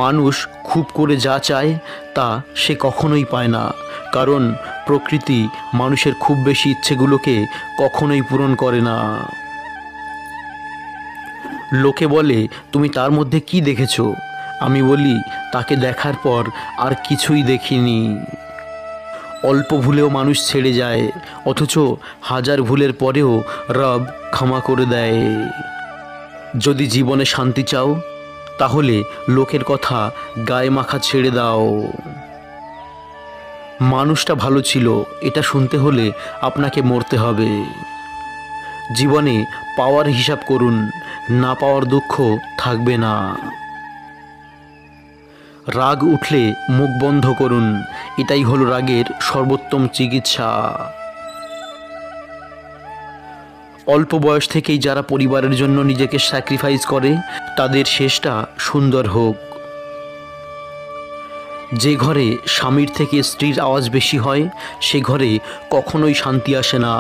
মানুষ খুব করে যা চায় তা সে কখনোই পায় না, কারণ প্রকৃতি মানুষের খুব বেশি ইচ্ছেগুলোকে কখনোই পূরণ করে না। লোকে বলে, তুমি তার মধ্যে কি দেখেছো? আমি বলি, তাকে দেখার পর আর কিছুই দেখিনি। অল্প ভুলেও মানুষ ছেড়ে যায়, অথচ হাজার ভুলের পরেও রব ক্ষমা করে দেয়। যদি জীবনে শান্তি চাও, তাহলে লোকের কথা গায়ে মাখা ছেড়ে দাও। মানুষটা ভালো ছিল এটা শুনতে হলে আপনাকে মরতে হবে। জীবনে পাওয়ার হিসাব করুন, না পাওয়ার দুঃখ থাকবে না। রাগ উঠলে মুখ বন্ধ করুন, এটাই হলো রাগের সর্বোত্তম চিকিৎসা। অল্প বয়স থেকেই যারা পরিবারের জন্য নিজেকে স্যাক্রিফাইস করে, তাদের শেষটা সুন্দর হোক। যে ঘরে স্বামীর থেকে স্ত্রীর আওয়াজ বেশি হয়, সে ঘরে কখনোই শান্তি আসে না।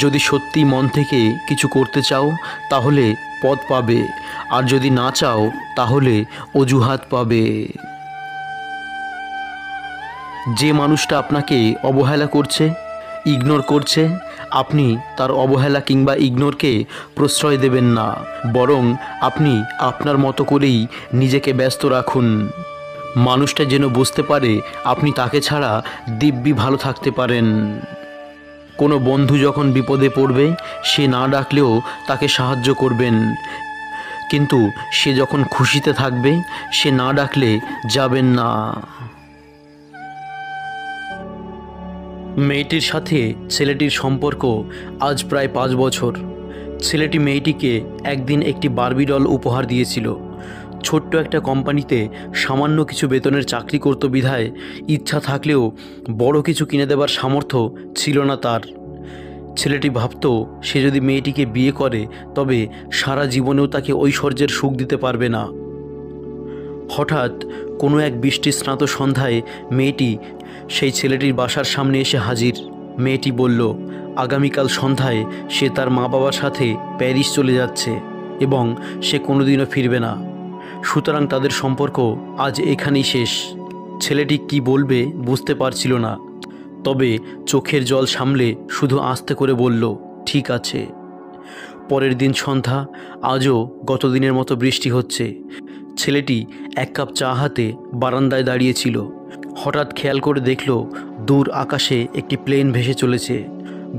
যদি সত্যি মন থেকে কিছু করতে চাও, তাহলে পথ পাবে, আর যদি না চাও, তাহলে অজুহাত পাবে। যে মানুষটা আপনাকে অবহেলা করছে, ইগনোর করছে, আপনি তার অবহেলা কিংবা ইগনোরকে প্রশ্রয় দেবেন না, বরং আপনি আপনার মতো করেই নিজেকে ব্যস্ত রাখুন। মানুষটা যেন বুঝতে পারে আপনি তাকে ছাড়া দিব্যি ভালো থাকতে পারেন। কোনো বন্ধু যখন বিপদে পড়বে, সে না ডাকলেও তাকে সাহায্য করবেন, কিন্তু সে যখন খুশিতে থাকবে, সে না ডাকলে যাবেন না। মেয়েটির সাথে ছেলেটির সম্পর্ক আজ প্রায় 5 বছর। ছেলেটি মেয়েটিকে একদিন একটি বারবি ডল উপহার দিয়েছিল। ছোট্ট একটা কোম্পানিতে সামান্য কিছু বেতনের চাকরি করত বিধায় ইচ্ছা থাকলেও বড় কিছু কিনে দেবার সামর্থ্য ছিল না তার। ছেলেটি ভাবত সে যদি মেয়েটিকে বিয়ে করে, তবে সারা জীবনেও তাকে ঐশ্বর্যের সুখ দিতে পারবে না। হঠাৎ কোনো এক বৃষ্টিস্নাত সন্ধ্যায় মেয়েটি সেই ছেলেটির বাসার সামনে এসে হাজির। মেয়েটি বলল, আগামীকাল সন্ধ্যায় সে তার মা বাবার সাথে প্যারিস চলে যাচ্ছে এবং সে কোনোদিনও ফিরবে না। সুতরাং তাদের সম্পর্ক আজ এখানেই শেষ। ছেলেটি কি বলবে বুঝতে পারছিল না, তবে চোখের জল সামলে শুধু আস্তে করে বলল, ঠিক আছে। পরের দিন সন্ধ্যা, আজও গতদিনের মতো বৃষ্টি হচ্ছে। ছেলেটি 1 কাপ চা হাতে বারান্দায় দাঁড়িয়েছিল। হঠাৎ খেয়াল করে দেখল দূর আকাশে একটি প্লেন ভেসে চলেছে।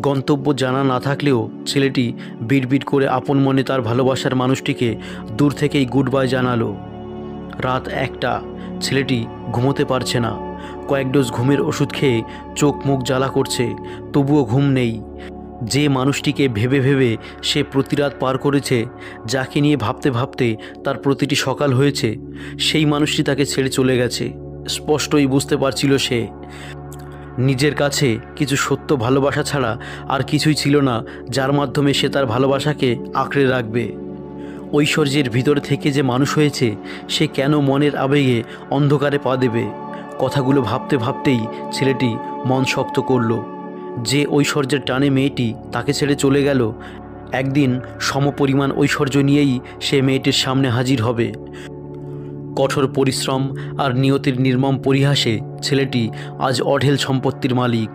গন্তব্য জানা না থাকলেও ছেলেটি বিড়বিড় করে আপন মনে তার ভালোবাসার মানুষটিকে দূর থেকেই গুড বাই জানালো। রাত 1টা, ছেলেটি ঘুমোতে পারছে না। কয়েক ডোজ ঘুমের ওষুধ খেয়ে চোখ মুখ জ্বালা করছে, তবুও ঘুম নেই। যে মানুষটিকে ভেবে ভেবে সে প্রতি রাত পার করেছে, যাকে নিয়ে ভাবতে ভাবতে তার প্রতিটি সকাল হয়েছে, সেই মানুষটি তাকে ছেড়ে চলে গেছে। স্পষ্টই বুঝতে পারছিল সে, নিজের কাছে কিছু সত্য ভালোবাসা ছাড়া আর কিছুই ছিল না যার মাধ্যমে সে তার ভালোবাসাকে আঁকড়ে রাখবে। ঐশ্বর্যের ভিতর থেকে যে মানুষ হয়েছে, সে কেন মনের আবেগে অন্ধকারে পা দেবে? কথাগুলো ভাবতে ভাবতেই ছেলেটি মন শক্ত করল। যে ঐশ্বর্যের টানে মেয়েটি তাকে ছেড়ে চলে গেল, একদিন সমপরিমাণ ঐশ্বর্য নিয়েই সে মেয়েটির সামনে হাজির হবে। কঠোর পরিশ্রম আর নিয়তির নির্মম পরিহাসে ছেলেটি আজ অঢেল সম্পত্তির মালিক।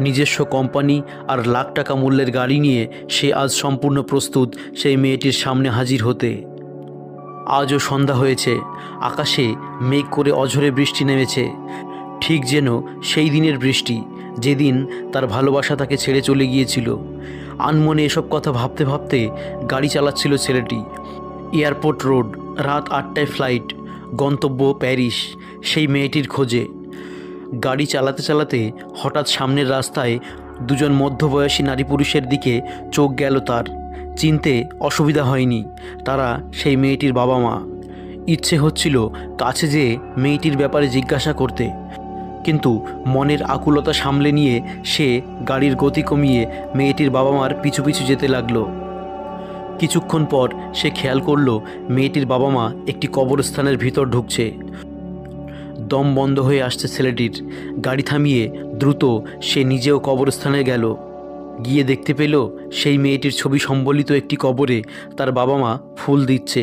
নিজস্ব কোম্পানি আর লাখ টাকা মূল্যের গাড়ি নিয়ে সে আজ সম্পূর্ণ প্রস্তুত সেই মেয়েটির সামনে হাজির হতে। আজও সন্ধ্যা হয়েছে, আকাশে মেঘ করে অঝরে বৃষ্টি নেমেছে, ঠিক যেন সেই দিনের বৃষ্টি যেদিন তার ভালোবাসা তাকে ছেড়ে চলে গিয়েছিল। আনমনে এসব কথা ভাবতে ভাবতে গাড়ি চালাচ্ছিল ছেলেটি। এয়ারপোর্ট রোড, রাত 8টায় ফ্লাইট, গন্তব্য প্যারিস, সেই মেয়েটির খোঁজে। গাড়ি চালাতে চালাতে হঠাৎ সামনের রাস্তায় 2জন মধ্যবয়সী নারী পুরুষের দিকে চোখ গেল তার। চিনতে অসুবিধা হয়নি, তারা সেই মেয়েটির বাবা মা। ইচ্ছে হচ্ছিল কাছে যেয়ে মেয়েটির ব্যাপারে জিজ্ঞাসা করতে, কিন্তু মনের আকুলতা সামলে নিয়ে সে গাড়ির গতি কমিয়ে মেয়েটির বাবা মার পিছু পিছু যেতে লাগলো। কিছুক্ষণ পর সে খেয়াল করল মেয়েটির বাবা মা একটি কবরস্থানের ভিতর ঢুকছে। দম বন্ধ হয়ে আসছে ছেলেটির। গাড়ি থামিয়ে দ্রুত সে নিজেও কবরস্থানে গেল। গিয়ে দেখতে পেল সেই মেয়েটির ছবি সম্বলিত একটি কবরে তার বাবা মা ফুল দিচ্ছে।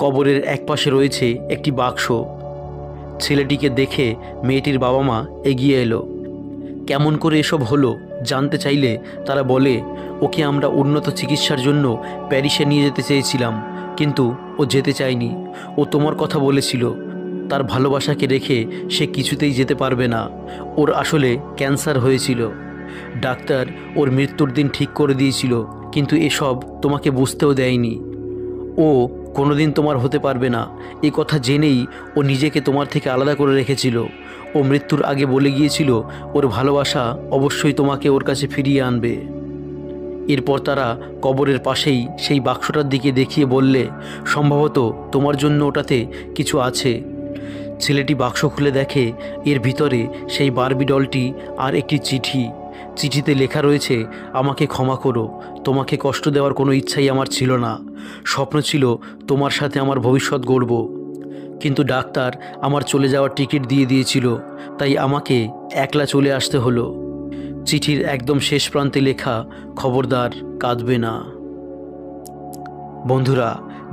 কবরের একপাশে রয়েছে একটি বাক্স। ছেলেটিকে দেখে মেয়েটির বাবা মা এগিয়ে এলো। কেমন করে এসব হলো জানতে চাইলে তারা বলে, ওকে আমরা উন্নত চিকিৎসার জন্য প্যারিসে নিয়ে যেতে চেয়েছিলাম, কিন্তু ও যেতে চায়নি। ও তোমার কথা বলেছিল, তার ভালোবাসাকে রেখে সে কিছুতেই যেতে পারবে না। ওর আসলে ক্যান্সার হয়েছিল। ডাক্তার ওর মৃত্যুর দিন ঠিক করে দিয়েছিল, কিন্তু এসব তোমাকে বুঝতেও দেয়নি। ও কোনোদিন তোমার হতে পারবে না এই কথা জেনেই ও নিজেকে তোমার থেকে আলাদা করে রেখেছিল। ও মৃত্যুর আগে বলে গিয়েছিল ওর ভালোবাসা অবশ্যই তোমাকে ওর কাছে ফিরিয়ে আনবে। এরপর তারা কবরের পাশেই সেই বাক্সটার দিকে দেখিয়ে বললে, সম্ভবত তোমার জন্য ওটাতে কিছু আছে। ছেলেটি বাক্স খুলে দেখে এর ভিতরে সেই বারবি ডলটি আর একটি চিঠি। চিঠিতে লেখা রয়েছে, আমাকে ক্ষমা করো, তোমাকে কষ্ট দেওয়ার কোনো ইচ্ছাই আমার ছিল না। স্বপ্ন ছিল তোমার সাথে আমার ভবিষ্যৎ গড়ব, কিন্তু ডাক্তার আমার চলে যাওয়ার টিকিট দিয়ে দিয়েছিল, তাই আমাকে একলা চলে আসতে হলো। চিঠির একদম শেষ প্রান্তে লেখা, খবরদার কাঁদবে না। বন্ধুরা,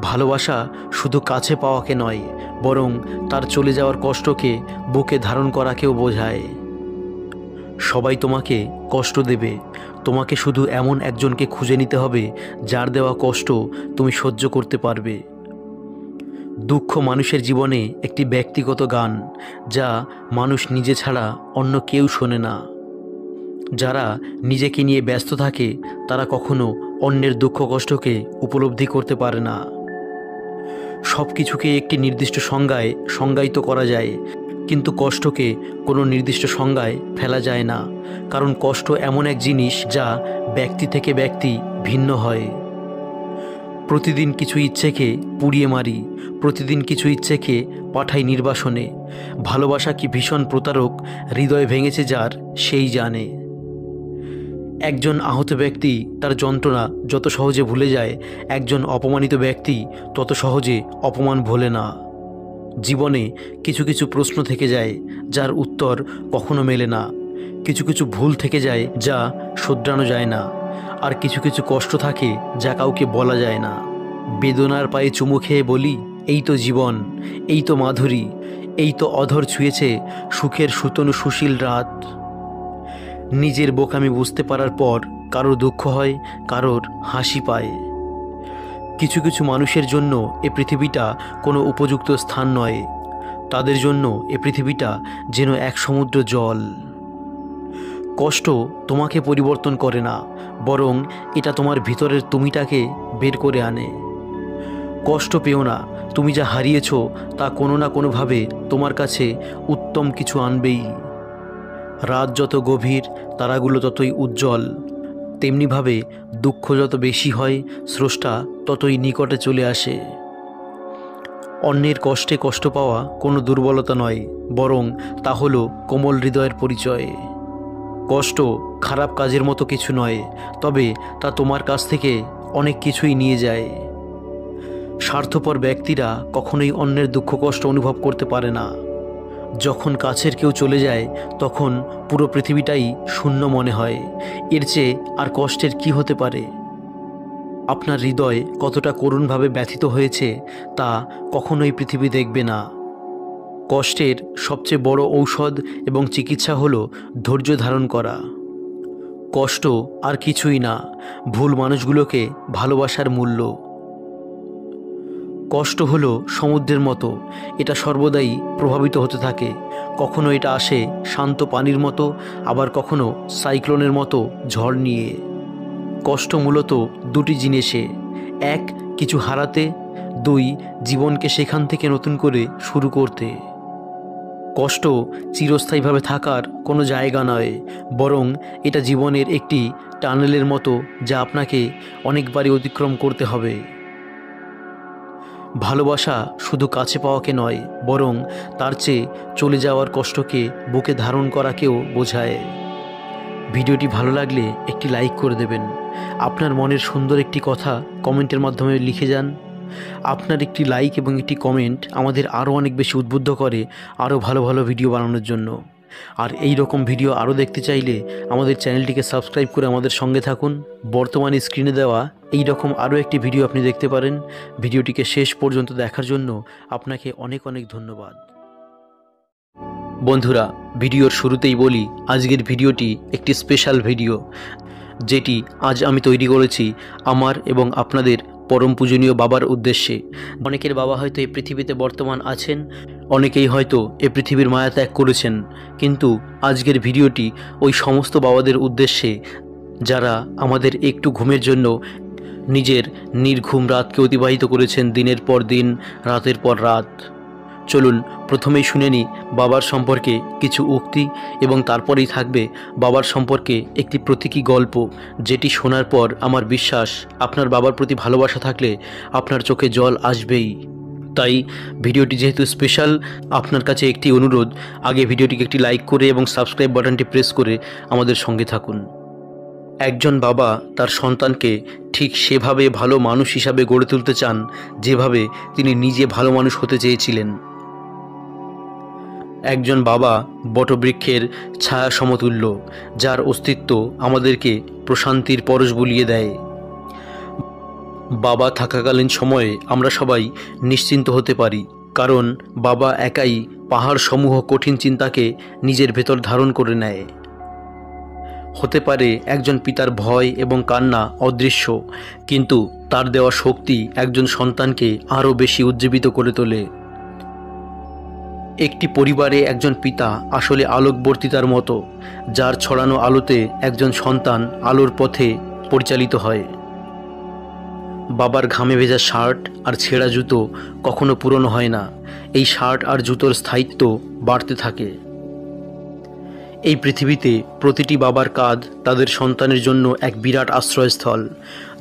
ভালোবাসা শুধু কাছে পাওয়াকে নয়, বরং তার চলে যাওয়ার কষ্টকে বুকে ধারণ করাকেও বোঝায়। সবাই তোমাকে কষ্ট দেবে, তোমাকে শুধু এমন একজনকে খুঁজে নিতে হবে যার দেওয়া কষ্ট তুমি সহ্য করতে পারবে। দুঃখ মানুষের জীবনে একটি ব্যক্তিগত গান, যা মানুষ নিজে ছাড়া অন্য কেউ শোনে না। যারা নিজেকে নিয়ে ব্যস্ত থাকে তারা কখনো অন্যের দুঃখ কষ্টকে উপলব্ধি করতে পারে না। সব কিছুকে একটি নির্দিষ্ট সংজ্ঞায় সংজ্ঞায়িত করা যায়, কিন্তু কষ্টকে কোনো নির্দিষ্ট সংজ্ঞায় ফেলা যায় না, কারণ কষ্ট এমন এক জিনিস যা ব্যক্তি থেকে ব্যক্তি ভিন্ন হয়। প্রতিদিন কিছু ইচ্ছেকে পুড়িয়ে মারি, প্রতিদিন কিছু ইচ্ছেকে পাঠাই নির্বাসনে। ভালোবাসা কি ভীষণ প্রতারক, হৃদয় ভেঙেছে যার সেই জানে। একজন আহত ব্যক্তি তার যন্ত্রণা যত সহজে ভুলে যায়, একজন অপমানিত ব্যক্তি তত সহজে অপমান ভোলে না। জীবনে কিছু কিছু প্রশ্ন থেকে যায় যার উত্তর কখনো মেলে না, কিছু কিছু ভুল থেকে যায় যা শোধরানো যায় না, আর কিছু কিছু কষ্ট থাকে যা কাউকে বলা যায় না। বেদনার পায়ে চুমু খেয়ে বলি, এই তো জীবন, এই তো মাধুরী, এই তো অধর ছুঁয়েছে সুখের সুতনু সুশীল রাত। নিজের বোকামি বুঝতে পারার পর কারোর দুঃখ হয়, কারোর হাসি পায়। কিছু কিছু মানুষের জন্য এ পৃথিবীটা কোনো উপযুক্ত স্থান নয়, তাদের জন্য এ পৃথিবীটা যেন এক সমুদ্র জল। কষ্ট তোমাকে পরিবর্তন করে না, বরং এটা তোমার ভিতরের তুমিটাকে বের করে আনে। কষ্ট পেও না, তুমি যা হারিয়েছ তা কোনো না কোনোভাবে তোমার কাছে উত্তম কিছু আনবেই। রাত যত গভীর, তারাগুলো ততই উজ্জ্বল। তেমনিভাবে দুঃখ যত বেশি হয়, স্রষ্টা ততই নিকটে চলে আসে। অন্যের কষ্টে কষ্ট পাওয়া কোনো দুর্বলতা নয়, বরং তা হলো কোমল হৃদয়ের পরিচয়। কষ্ট খারাপ কাজের মতো কিছু নয়, তবে তা তোমার কাছ থেকে অনেক কিছুই নিয়ে যায়। স্বার্থপর ব্যক্তিরা কখনোই অন্যের দুঃখ কষ্ট অনুভব করতে পারে না। যখন কাছের কেউ চলে যায় তখন পুরো পৃথিবীটাই শূন্য মনে হয়। এর চেয়ে আর কষ্টের কি হতে পারে? আপনার হৃদয় কতটা করুণভাবে ব্যথিত হয়েছে তা কখনোই পৃথিবী দেখবে না। কষ্টের সবচেয়ে বড় ঔষধ এবং চিকিৎসা হলো ধৈর্য ধারণ করা। কষ্ট আর কিছুই না, ভুল মানুষগুলোকে ভালোবাসার মূল্য। কষ্ট হলো সমুদ্রের মতো, এটা সর্বদাই প্রভাবিত হতে থাকে। কখনো এটা আসে শান্ত পানির মতো, আবার কখনো সাইক্লোনের মতো ঝড় নিয়ে। কষ্ট মূলত দুটি জিনিসে, এক কিছু হারাতে, দুই জীবনকে সেখান থেকে নতুন করে শুরু করতে। কষ্ট চিরস্থায়ীভাবে থাকার কোনো জায়গা নয়, বরং এটা জীবনের একটি টানেলের মতো যা আপনাকে অনেকবারই অতিক্রম করতে হবে। ভালোবাসা শুধু কাছে পাওয়াকে নয়, বরং তার চেয়ে চলে যাওয়ার কষ্টকে বুকে ধারণ করাকেও বোঝায়। ভিডিওটি ভালো লাগলে একটি লাইক করে দেবেন। আপনার মনের সুন্দর একটি কথা কমেন্টের মাধ্যমে লিখে যান। আপনার একটি লাইক এবং একটি কমেন্ট আমাদের আরও অনেক বেশি উদ্বুদ্ধ করে আরও ভালো ভালো ভিডিও বানানোর জন্য। আর এই রকম ভিডিও আরও দেখতে চাইলে আমাদের চ্যানেলটিকে সাবস্ক্রাইব করে আমাদের সঙ্গে থাকুন। বর্তমানে স্ক্রিনে দেওয়া এই রকম আরও একটি ভিডিও আপনি দেখতে পারেন। ভিডিওটিকে শেষ পর্যন্ত দেখার জন্য আপনাকে অনেক অনেক ধন্যবাদ। বন্ধুরা, ভিডিওর শুরুতেই বলি, আজকের ভিডিওটি একটি স্পেশাল ভিডিও, যেটি আজ আমি তৈরি করেছি আমার এবং আপনাদের পরম পূজনীয় বাবার উদ্দেশ্যে। অনেকের বাবা হয়তো এই পৃথিবীতে বর্তমান আছেন, অনেকেই হয়তো এই পৃথিবীর মায়া ত্যাগ করেছেন, কিন্তু আজকের ভিডিওটি ওই সমস্ত বাবাদের উদ্দেশ্যে যারা আমাদের একটু ঘুমের জন্য নিজের নির্ঘুম রাতকে অতিবাহিত করেছেন দিনের পর দিন, রাতের পর রাত। চলুন প্রথমেই শুনে নিই বাবার সম্পর্কে কিছু উক্তি, এবং তারপরেই থাকবে বাবার সম্পর্কে একটি প্রতীকী গল্প, যেটি শোনার পর আমার বিশ্বাস আপনার বাবার প্রতি ভালোবাসা থাকলে আপনার চোখে জল আসবেই। তাই ভিডিওটি যেহেতু স্পেশাল, আপনার কাছে একটি অনুরোধ, আগে ভিডিওটিকে একটি লাইক করে এবং সাবস্ক্রাইব বাটনটি প্রেস করে আমাদের সঙ্গে থাকুন। একজন বাবা তার সন্তানকে ঠিক সেভাবে ভালো মানুষ হিসাবে গড়ে তুলতে চান যেভাবে তিনি নিজে ভালো মানুষ হতে চেয়েছিলেন। একজন বাবা বটবৃক্ষের ছায়া সমতুল্য, যার অস্তিত্ব আমাদেরকে প্রশান্তির পরশ বুলিয়ে দেয়। বাবা থাকাকালীন সময়ে আমরা সবাই নিশ্চিন্ত হতে পারি, কারণ বাবা একাই পাহাড় সমূহ কঠিন চিন্তাকে নিজের ভেতর ধারণ করে নেয়। হতে পারে একজন পিতার ভয় এবং কান্না অদৃশ্য, কিন্তু তার দেওয়া শক্তি একজন সন্তানকে আরও বেশি উজ্জীবিত করে তোলে। একটি পরিবারে একজন পিতা আসলে আলোকবর্তিতার মতো, যার ছড়ানো আলোতে একজন সন্তান আলোর পথে পরিচালিত হয়। বাবার ঘামে ভেজা শার্ট আর ছেঁড়া জুতো কখনো পুরনো হয় না, এই শার্ট আর জুতোর স্থায়িত্ব বাড়তে থাকে। এই পৃথিবীতে প্রতিটি বাবার কাঁধ তাদের সন্তানের জন্য এক বিরাট আশ্রয়স্থল।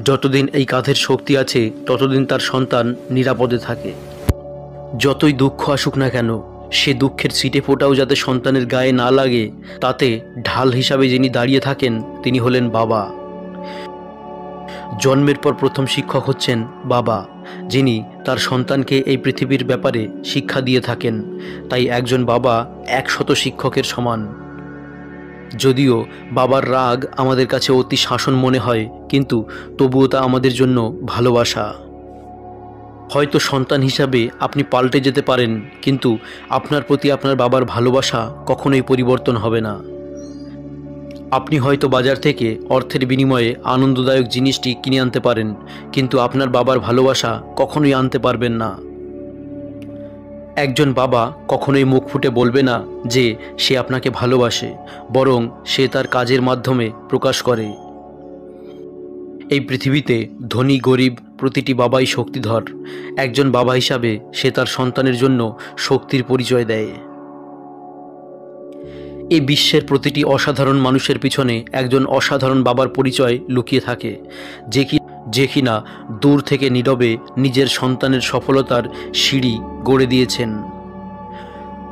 যতদিন এই কাঁধের শক্তি আছে ততদিন তার সন্তান নিরাপদে থাকে। যতই দুঃখ আসুক না কেন, সে দুঃখের ছিটে ফোঁটাও যাতে সন্তানের গায়ে না লাগে, তাতে ঢাল হিসাবে যিনি দাঁড়িয়ে থাকেন তিনি হলেন বাবা। জন্মের পর প্রথম শিক্ষক হচ্ছেন বাবা, যিনি তার সন্তানকে এই পৃথিবীর ব্যাপারে শিক্ষা দিয়ে থাকেন। তাই একজন বাবা 100 শিক্ষকের সমান। যদিও বাবার রাগ আমাদের কাছে অতি শাসন মনে হয়, কিন্তু তবুও তা আমাদের জন্য ভালোবাসা। হয়তো সন্তান হিসাবে আপনি পাল্টে যেতে পারেন, কিন্তু আপনার প্রতি আপনার বাবার ভালোবাসা কখনোই পরিবর্তন হবে না। আপনি হয়তো বাজার থেকে অর্থের বিনিময়ে আনন্দদায়ক জিনিসটি কিনে আনতে পারেন, কিন্তু আপনার বাবার ভালোবাসা কখনোই আনতে পারবেন না। একজন বাবা কখনোই মুখ ফুটে বলবে না যে সে আপনাকে ভালোবাসে, বরং সে তার কাজের মাধ্যমে প্রকাশ করে। এই পৃথিবীতে ধনী গরিব প্রতিটি বাবাই শক্তিধর। একজন বাবা হিসাবে সে তার সন্তানের জন্য শক্তির পরিচয় দেয়। এই বিশ্বের প্রতিটি অসাধারণ মানুষের পিছনে একজন অসাধারণ বাবার পরিচয় লুকিয়ে থাকে, যে কিনা দূর থেকে নীরবে নিজের সন্তানের সফলতার সিঁড়ি গড়ে দিয়েছেন।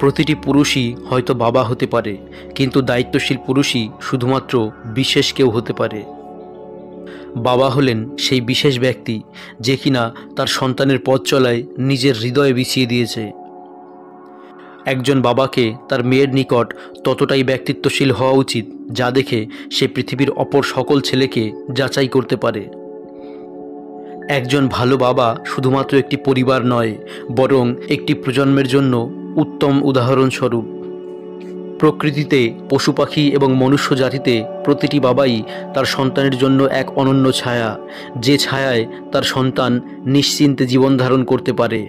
প্রতিটি পুরুষই হয়তো বাবা হতে পারে, কিন্তু দায়িত্বশীল পুরুষই শুধুমাত্র বিশেষ কেউ হতে পারে। বাবা হলেন সেই বিশেষ ব্যক্তি যে কিনা তার সন্তানের পথ চলায় নিজের হৃদয়ে বিছিয়ে দিয়েছে। একজন বাবাকে তার মেয়ের নিকট ততটাই ব্যক্তিত্বশীল হওয়া উচিত, যা দেখে সে পৃথিবীর অপর সকল ছেলেকে যাচাই করতে পারে। একজন ভালো বাবা শুধুমাত্র একটি পরিবার নয়, বরং একটি প্রজন্মের জন্য উত্তম উদাহরণস্বরূপ। প্রকৃতিতে, পশু পাখি এবং মনুষ্য জাতিতে প্রতিটি বাবাই তার সন্তানের জন্য এক অনন্য ছায়া, যে ছায়ায় তার সন্তান নিশ্চিন্তে জীবন ধারণ করতে পারে।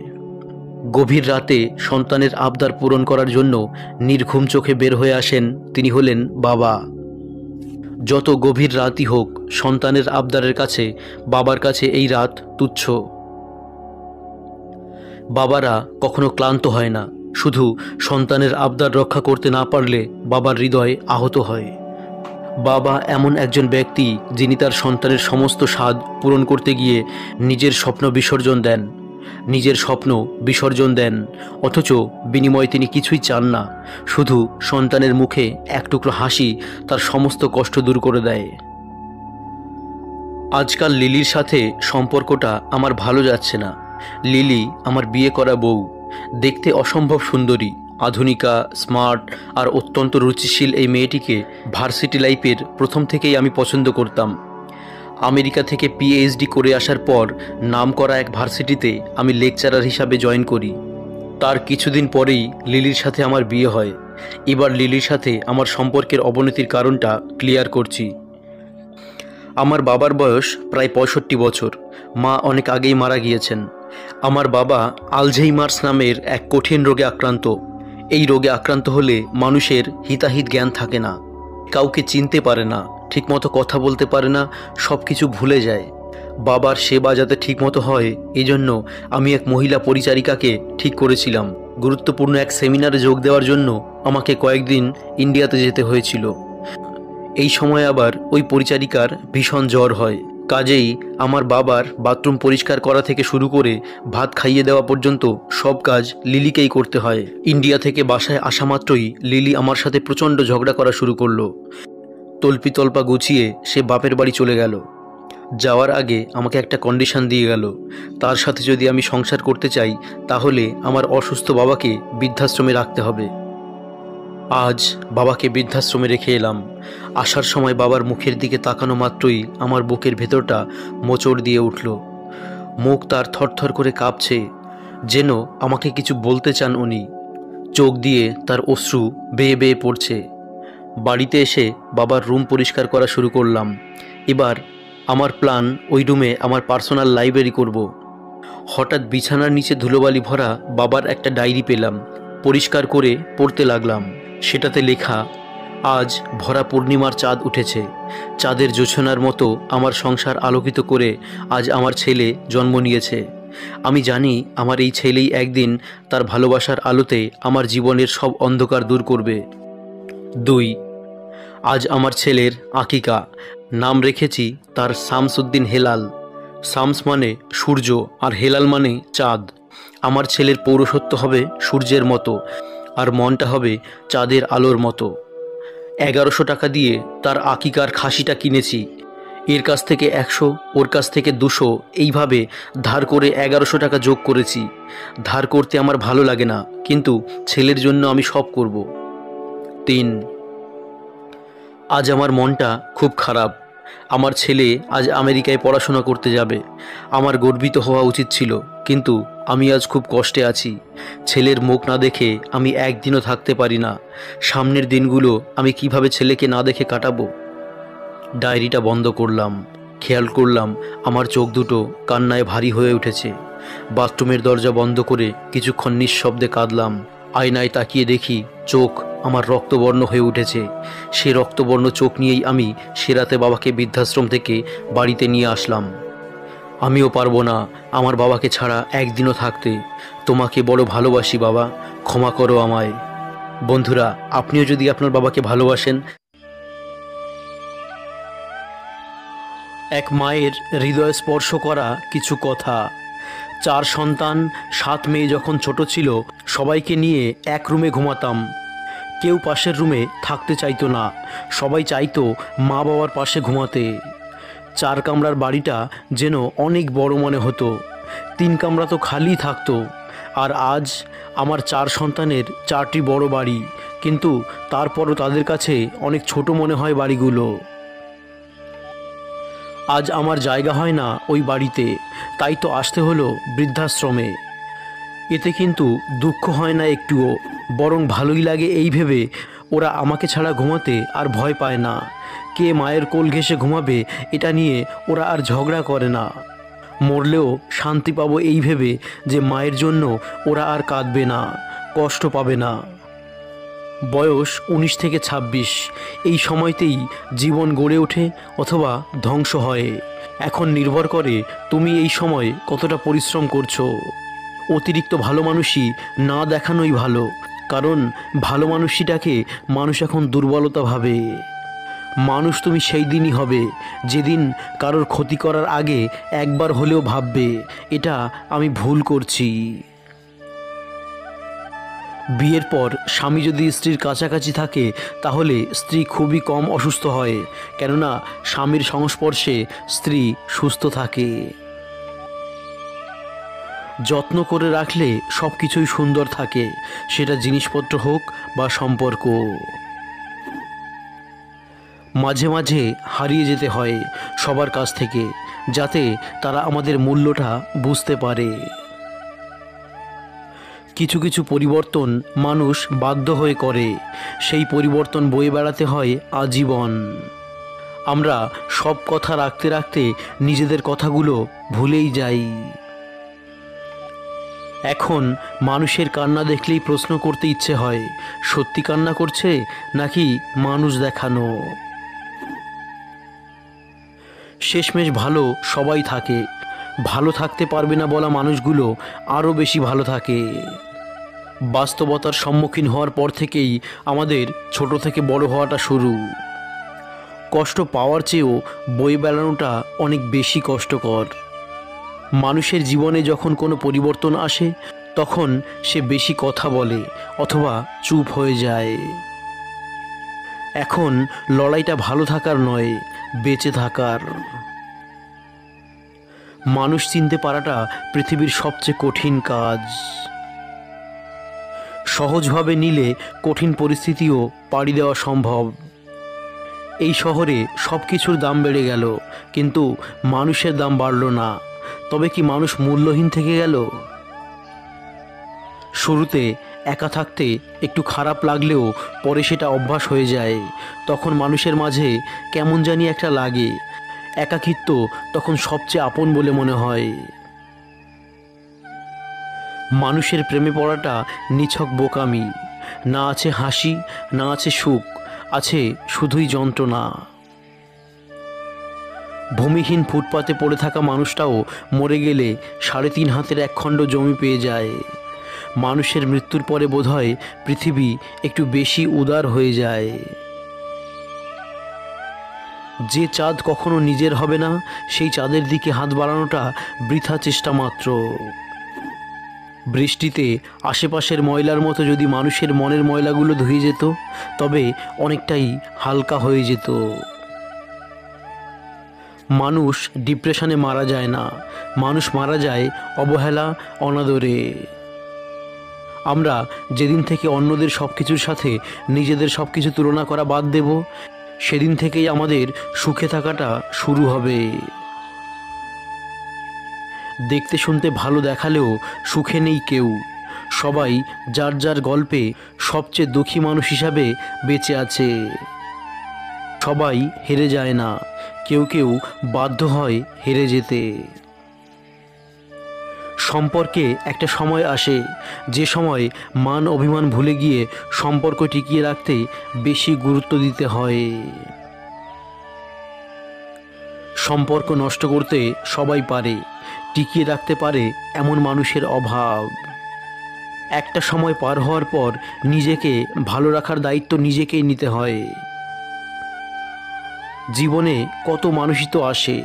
গভীর রাতে সন্তানের আবদার পূরণ করার জন্য নির্ঘুম চোখে বের হয়ে আসেন তিনি হলেন বাবা। যত গভীর রাতই হোক, সন্তানের আবদারের কাছে বাবার কাছে এই রাত তুচ্ছ। বাবারা কখনো ক্লান্ত হয় না, শুধু সন্তানের আবদার রক্ষা করতে না পারলে বাবার হৃদয় আহত হয়। বাবা এমন একজন ব্যক্তি যিনি তার সন্তানের সমস্ত স্বাদ পূরণ করতে গিয়ে নিজের স্বপ্ন বিসর্জন দেন, অথচ বিনিময়ে তিনি কিছুই চান না, শুধু সন্তানের মুখে এক টুকরো হাসি তার সমস্ত কষ্ট দূর করে দেয়। আজকাল লিলির সাথে সম্পর্কটা আমার ভালো যাচ্ছে না। লিলি আমার বিয়ে করা বউ, দেখতে অসম্ভব সুন্দরী, আধুনিকা, স্মার্ট আর অত্যন্ত রুচিশীল এই মেয়েটিকে ভার্সিটি লাইফের প্রথম থেকেই আমি পছন্দ করতাম। আমেরিকা থেকে পিএইচডি করে আসার পর নামকরা এক ভার্সিটিতে আমি লেকচারার হিসাবে জয়েন করি। তার কিছুদিন পরেই লিলির সাথে আমার বিয়ে হয়। এবার লিলির সাথে আমার সম্পর্কের অবনতির কারণটা ক্লিয়ার করছি। আমার বাবার বয়স প্রায় 65 বছর। মা অনেক আগেই মারা গিয়েছেন। আমার বাবা আলঝেইমার্স নামের এক কঠিন রোগে আক্রান্ত। এই রোগে আক্রান্ত হলে মানুষের হিতাহিত জ্ঞান থাকে না, কাউকে চিনতে পারে না, ঠিকমতো কথা বলতে পারে না, সব কিছু ভুলে যায়। বাবার সেবা যাতে ঠিকমতো হয় এই জন্য আমি এক মহিলা পরিচারিকাকে ঠিক করেছিলাম। গুরুত্বপূর্ণ এক সেমিনারে যোগ দেওয়ার জন্য আমাকে কয়েকদিন ইন্ডিয়াতে যেতে হয়েছিল। এই সময় আবার ওই পরিচারিকার ভীষণ জ্বর হয়। কাজেই আমার বাবার বাথরুম পরিষ্কার করা থেকে শুরু করে ভাত খাইয়ে দেওয়া পর্যন্ত সব কাজ লিলিকেই করতে হয়। ইন্ডিয়া থেকে বাসায় আসা মাত্রই লিলি আমার সাথে প্রচণ্ড ঝগড়া করা শুরু করলো। তল্পা গুছিয়ে সে বাপের বাড়ি চলে গেল। যাওয়ার আগে আমাকে একটা কন্ডিশন দিয়ে গেল, তার সাথে যদি আমি সংসার করতে চাই তাহলে আমার অসুস্থ বাবাকে বৃদ্ধাশ্রমে রাখতে হবে। আজ বাবাকে বৃদ্ধাশ্রমে রেখে এলাম। আসার সময় বাবার মুখের দিকে তাকানো মাত্রই আমার বুকের ভেতরটা মোচড় দিয়ে উঠল। মুখ তার থরথর করে কাঁপছে, যেন আমাকে কিছু বলতে চান উনি। চোখ দিয়ে তার অশ্রু বেয়ে বেয়ে পড়ছে। বাড়িতে এসে বাবার রুম পরিষ্কার করা শুরু করলাম। এবার আমার প্ল্যান ওই রুমে আমার পার্সোনাল লাইব্রেরি করব। হঠাৎ বিছানার নিচে ধুলোবালি ভরা বাবার একটা ডায়েরি পেলাম। পরিষ্কার করে পড়তে লাগলাম। সেটাতে লেখা, আজ ভরা পূর্ণিমার চাঁদ উঠেছে। চাঁদের জোছনার মতো আমার সংসার আলোকিত করে আজ আমার ছেলে জন্ম নিয়েছে। আমি জানি আমার এই ছেলেই একদিন তার ভালোবাসার আলোতে আমার জীবনের সব অন্ধকার দূর করবে। 2, আজ আমার ছেলের আকিকা। নাম রেখেছি তার শামসুদ্দিন হেলাল। শামস মানে সূর্য আর হেলাল মানে চাঁদ। আমার ছেলের পৌরসত্ব হবে সূর্যের মতো আর মনটা হবে চাঁদের আলোর মতো। 1100 টাকা দিয়ে তার আকিকার খাসিটা কিনেছি। এর কাছ থেকে 100, ওর কাছ থেকে 200, এইভাবে ধার করে 1100 টাকা যোগ করেছি। ধার করতে আমার ভালো লাগে না, কিন্তু ছেলের জন্য আমি সব করব। 3, আজ আমার মনটা খুব খারাপ। আমার ছেলে আজ আমেরিকায় পড়াশোনা করতে যাবে। আমার গর্বিত হওয়া উচিত ছিল, কিন্তু আমি আজ খুব কষ্টে আছি। ছেলের মুখ না দেখে আমি একদিনও থাকতে পারি না। সামনের দিনগুলো আমি কিভাবে ছেলেকে না দেখে কাটাবো? ডায়েরিটা বন্ধ করলাম। খেয়াল করলাম আমার চোখ দুটো কান্নায় ভারী হয়ে উঠেছে। বাথরুমের দরজা বন্ধ করে কিছুক্ষণ নিঃশব্দে কাঁদলাম। আয়নায় তাকিয়ে দেখি চোখ আমার রক্তবর্ণ হয়ে উঠেছে। সে রক্তবর্ণ চোখ নিয়েই আমি সে রাতে বাবাকে বৃদ্ধাশ্রম থেকে বাড়িতে নিয়ে আসলাম। আমিও পারবো না আমার বাবাকে ছাড়া একদিনও থাকতে। তোমাকে বড় ভালোবাসি বাবা, ক্ষমা করো আমায়। বন্ধুরা, আপনিও যদি আপনার বাবাকে ভালোবাসেন, এক মায়ের হৃদয় স্পর্শ করা কিছু কথা। 4 সন্তান, 7 মেয়ে যখন ছোট ছিল সবাইকে নিয়ে এক রুমে ঘুমাতাম। কেউ পাশের রুমে থাকতে চাইতো না, সবাই চাইতো মা বাবার পাশে ঘুমাতে। 4 কামরার বাড়িটা যেন অনেক বড় মনে হতো। 3 কামরা তো খালি থাকতো। আর আজ আমার 4 সন্তানের 4টি বড় বাড়ি, কিন্তু তারপরও তাদের কাছে অনেক ছোট মনে হয় বাড়িগুলো। আজ আমার জায়গা হয় না ওই বাড়িতে, তাই তো আসতে হলো বৃদ্ধাশ্রমে। এতে কিন্তু দুঃখ হয় না একটুও, বরং ভালোই লাগে এই ভেবে ওরা আমাকে ছাড়া ঘুমাতে আর ভয় পায় না। কে মায়ের কোল ঘেঁষে ঘুমাবে এটা নিয়ে ওরা আর ঝগড়া করে না। মরলেও শান্তি পাবো এই ভেবে যে মায়ের জন্য ওরা আর কাঁদবে না, কষ্ট পাবে না। বয়স 19 থেকে 26, এই সময়তেই জীবন গড়ে ওঠে অথবা ধ্বংস হয়। এখন নির্ভর করে তুমি এই সময় কতটা পরিশ্রম করছো। অতিরিক্ত ভালো মানুষই না দেখানোই ভালো, কারণ ভালো মানুষটাকে মানুষ এখন দুর্বলতা ভাবে। মানুষ তুমি সেই দিনই হবে যেদিন কারোর ক্ষতি করার আগে একবার হলেও ভাববে এটা আমি ভুল করছি। বিয়ের পর স্বামী যদি স্ত্রীর কাছাকাছি থাকে তাহলে স্ত্রী খুবই কম অসুস্থ হয়, কেননা স্বামীর সংস্পর্শে স্ত্রী সুস্থ থাকে। যত্ন করে রাখলে সব কিছুই সুন্দর থাকে, সেটা জিনিসপত্র হোক বা সম্পর্ক। মাঝে মাঝে হারিয়ে যেতে হয় সবার কাছ থেকে, যাতে তারা আমাদের মূল্যটা বুঝতে পারে। কিছু কিছু পরিবর্তন মানুষ বাধ্য হয়ে করে, সেই পরিবর্তন বয়ে বেড়াতে হয় আজীবন। আমরা সব কথা রাখতে রাখতে নিজেদের কথাগুলো ভুলেই যাই। এখন মানুষের কান্না দেখলেই প্রশ্ন করতে ইচ্ছে হয়, সত্যি কান্না করছে নাকি মানুষ দেখানো। শেষমেশ ভালো সবাই থাকে, ভালো থাকতে পারবে না বলা মানুষগুলো আরও বেশি ভালো থাকে। বাস্তবতার সম্মুখীন হওয়ার পর থেকেই আমাদের ছোট থেকে বড় হওয়াটা শুরু। কষ্ট পাওয়ার চেয়েও বই বেড়ানোটা অনেক বেশি কষ্টকর। মানুষের জীবনে যখন কোনো পরিবর্তন আসে তখন সে বেশি কথা বলে অথবা চুপ হয়ে যায়। এখন লড়াইটা ভালো থাকার নয়, বেঁচে থাকার। মানুষ চিনতে পারাটা পৃথিবীর সবচেয়ে কঠিন কাজ। সহজভাবে নিলে কঠিন পরিস্থিতিও পাড়ি দেওয়া সম্ভব। এই শহরে সব কিছুর দাম বেড়ে গেল, কিন্তু মানুষের দাম বাড়ল না। তবে কি মানুষ মূল্যহীন থেকে গেল? শুরুতে একা থাকতে একটু খারাপ লাগলেও পরে সেটা অভ্যাস হয়ে যায়। তখন মানুষের মাঝে কেমন জানি একটা লাগে। একাকিত্ব তখন সবচেয়ে আপন বলে মনে হয়। মানুষের প্রেমে পড়াটা নিছক বোকামি। না আছে হাসি, না আছে সুখ, আছে শুধুই যন্ত্রণা। ভূমিহীন ফুটপাতে পড়ে থাকা মানুষটাও মরে গেলে 3.5 হাতের এক খণ্ড জমি পেয়ে যায়। মানুষের মৃত্যুর পরে বোধহয় পৃথিবী একটু বেশি উদার হয়ে যায়। যে চাঁদ কখনো নিজের হবে না, সেই চাঁদের দিকে হাত বাড়ানোটা বৃথা চেষ্টা মাত্র। বৃষ্টিতে আশেপাশের ময়লার মতো যদি মানুষের মনের ময়লাগুলো ধুয়ে যেত, তবে অনেকটাই হালকা হয়ে যেত। মানুষ ডিপ্রেশনে মারা যায় না, মানুষ মারা যায় অবহেলা, অনাদরে। আমরা যেদিন থেকে অন্যদের সব কিছুর সাথে নিজেদের সব কিছু তুলনা করা বাদ দেব, সেদিন থেকেই আমাদের সুখে থাকাটা শুরু হবে। দেখতে শুনতে ভালো দেখালেও সুখে নেই কেউ। সবাই যার যার গল্পে সবচেয়ে দুঃখী মানুষ হিসাবে বেঁচে আছে। সবাই হেরে যায় না, কেউ কেউ বাধ্য হয় হেরে যেতে। সম্পর্কে একটা সময় আসে, যে সময় মান অভিমান ভুলে গিয়ে সম্পর্ক টিকিয়ে রাখতে বেশি গুরুত্ব দিতে হয়। সম্পর্ক নষ্ট করতে সবাই পারে, টিকিয়ে রাখতে পারে এমন মানুষের অভাব। একটা সময় পার হওয়ার পর নিজেকে ভালো রাখার দায়িত্ব নিজেকেই নিতে হয়। জীবনে কত মানুষই তো আসে,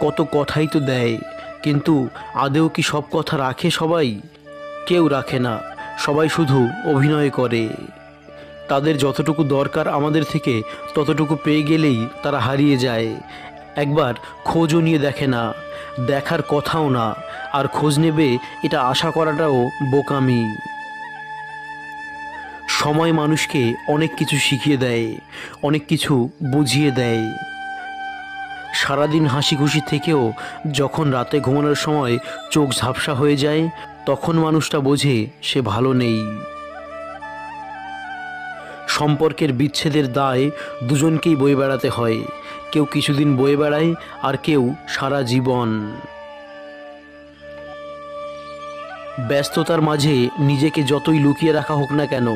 কত কথাই তো দেয়, কিন্তু আদেও কি সব কথা রাখে সবাই? কেউ রাখে না, সবাই শুধু অভিনয় করে। তাদের যতটুকু দরকার আমাদের থেকে ততটুকু পেয়ে গেলেই তারা হারিয়ে যায়। একবার খোঁজও নিয়ে দেখে না, দেখার কথাও না, আর খোঁজ নেবে এটা আশা করাটাও বোকামি। সময় মানুষকে অনেক কিছু শিখিয়ে দেয়, অনেক কিছু বুঝিয়ে দেয়। সারাদিন হাসি খুশি থেকেও যখন রাতে ঘুমানোর সময় চোখ ঝাপসা হয়ে যায়, তখন মানুষটা বোঝে সে ভালো নেই। সম্পর্কের বিচ্ছেদের দায় দুজনকেই বয়ে বেড়াতে হয়। কেউ কিছুদিন বয়ে বেড়ায়, আর কেউ সারা জীবন। ব্যস্ততার মাঝে নিজেকে যতই লুকিয়ে রাখা হোক না কেন,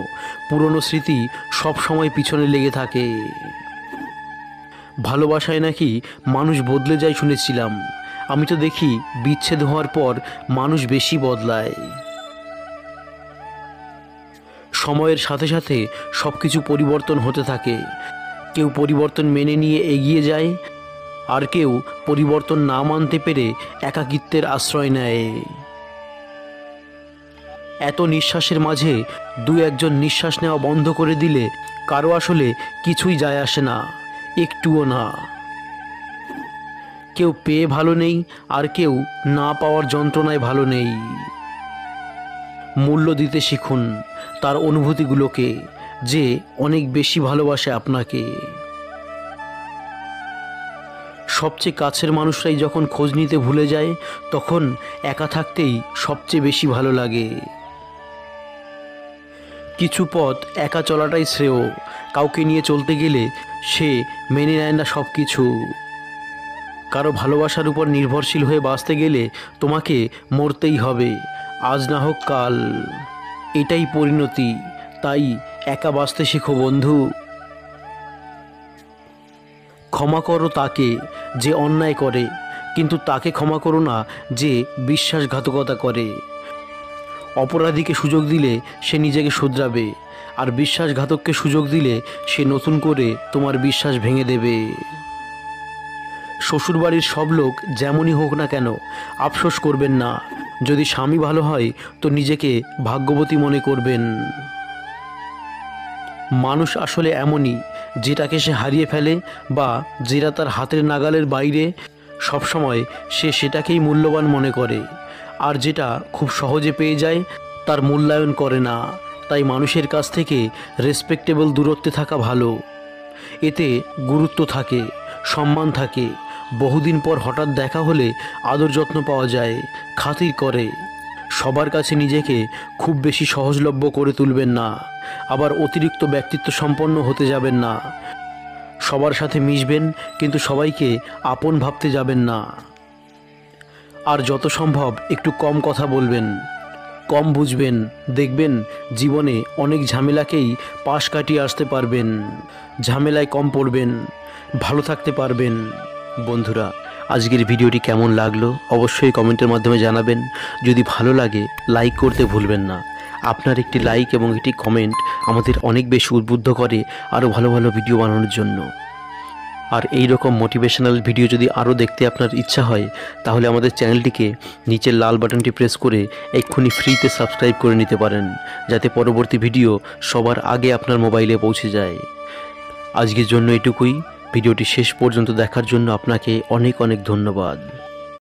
পুরনো স্মৃতি সব সময় পিছনে লেগে থাকে। ভালোবাসায় নাকি মানুষ বদলে যায় শুনেছিলাম। আমি তো দেখি বিচ্ছেদ হওয়ার পর মানুষ বেশি বদলায়। সময়ের সাথে সাথে সব কিছু পরিবর্তন হতে থাকে। কেউ পরিবর্তন মেনে নিয়ে এগিয়ে যায়, আর কেউ পরিবর্তন না মানতে পেরে একাকিত্বের আশ্রয় নেয়। এত নিঃশ্বাসের মাঝে দু একজন নিঃশ্বাস নেওয়া বন্ধ করে দিলে কারো আসলে কিছুই যায় আসে না, একটুও না। কেউ পেয়ে ভালো নেই, আর কেউ না পাওয়ার যন্ত্রণায় ভালো নেই। মূল্য দিতে শিখুন তার অনুভূতিগুলোকে, যে অনেক বেশি ভালোবাসে আপনাকে। সবচেয়ে কাছের মানুষরাই যখন খোঁজ নিতে ভুলে যায়, তখন একা থাকতেই সবচেয়ে বেশি ভালো লাগে। কিছু পথ একা চলাটাই শ্রেয়, কাউকে নিয়ে চলতে গেলে সে মেনে নেয় না সব কিছু। কারো ভালোবাসার উপর নির্ভরশীল হয়ে বাঁচতে গেলে তোমাকে মরতেই হবে, আজ না হোক কাল। এটাই পরিণতি, তাই একা বাঁচতে শেখো বন্ধু। ক্ষমা করো তাকে যে অন্যায় করে, কিন্তু তাকে ক্ষমা করো না যে বিশ্বাসঘাতকতা করে। অপরাধীকে সুযোগ দিলে সে নিজেকে শুধরাবে, আর বিশ্বাসঘাতককে সুযোগ দিলে সে নতুন করে তোমার বিশ্বাস ভেঙে দেবে। শ্বশুরবাড়ির সব লোক যেমনই হোক না কেন আফসোস করবেন না, যদি স্বামী ভালো হয় তো নিজেকে ভাগ্যবতী মনে করবেন। মানুষ আসলে এমনই, যেটাকে সে হারিয়ে ফেলে বা যেটা তার হাতের নাগালের বাইরে সবসময় সে সেটাকেই মূল্যবান মনে করে, আর যেটা খুব সহজে পেয়ে যায় তার মূল্যায়ন করে না। তাই মানুষের কাছ থেকে রেসপেক্টেবল দূরত্বে থাকা ভালো, এতে গুরুত্ব থাকে, সম্মান থাকে। বহুদিন পর হঠাৎ দেখা হলে আদর যত্ন পাওয়া যায়, খাতির করে। সবার কাছে নিজেকে খুব বেশি সহজলভ্য করে তুলবেন না, আবার অতিরিক্ত ব্যক্তিত্ব সম্পন্ন হতে যাবেন না। সবার সাথে মিশবেন, কিন্তু সবাইকে আপন ভাবতে যাবেন না। আর যত সম্ভব একটু কম কথা বলবেন, কম বুঝবেন, দেখবেন জীবনে অনেক ঝামেলাকেই পাশ কাটিয়ে আসতে পারবেন। ঝামেলায় কম পড়বেন, ভালো থাকতে পারবেন। বন্ধুরা, আজকের ভিডিওটি কেমন লাগলো অবশ্যই কমেন্টের মাধ্যমে জানাবেন। যদি ভালো লাগে লাইক করতে ভুলবেন না। আপনার একটি লাইক এবং একটি কমেন্ট আমাদের অনেক বেশি উদ্বুদ্ধ করে আরও ভালো ভালো ভিডিও বানানোর জন্য। আর এই রকম মোটিভেশনাল ভিডিও যদি আরও দেখতে আপনার ইচ্ছা হয়, তাহলে আমাদের চ্যানেলটিকে নিচের লাল বাটনটি প্রেস করে এক্ষুনি ফ্রিতে সাবস্ক্রাইব করে নিতে পারেন, যাতে পরবর্তী ভিডিও সবার আগে আপনার মোবাইলে পৌঁছে যায়। আজকের জন্য এটুকুই। ভিডিওটি শেষ পর্যন্ত দেখার জন্য আপনাকে অনেক অনেক ধন্যবাদ।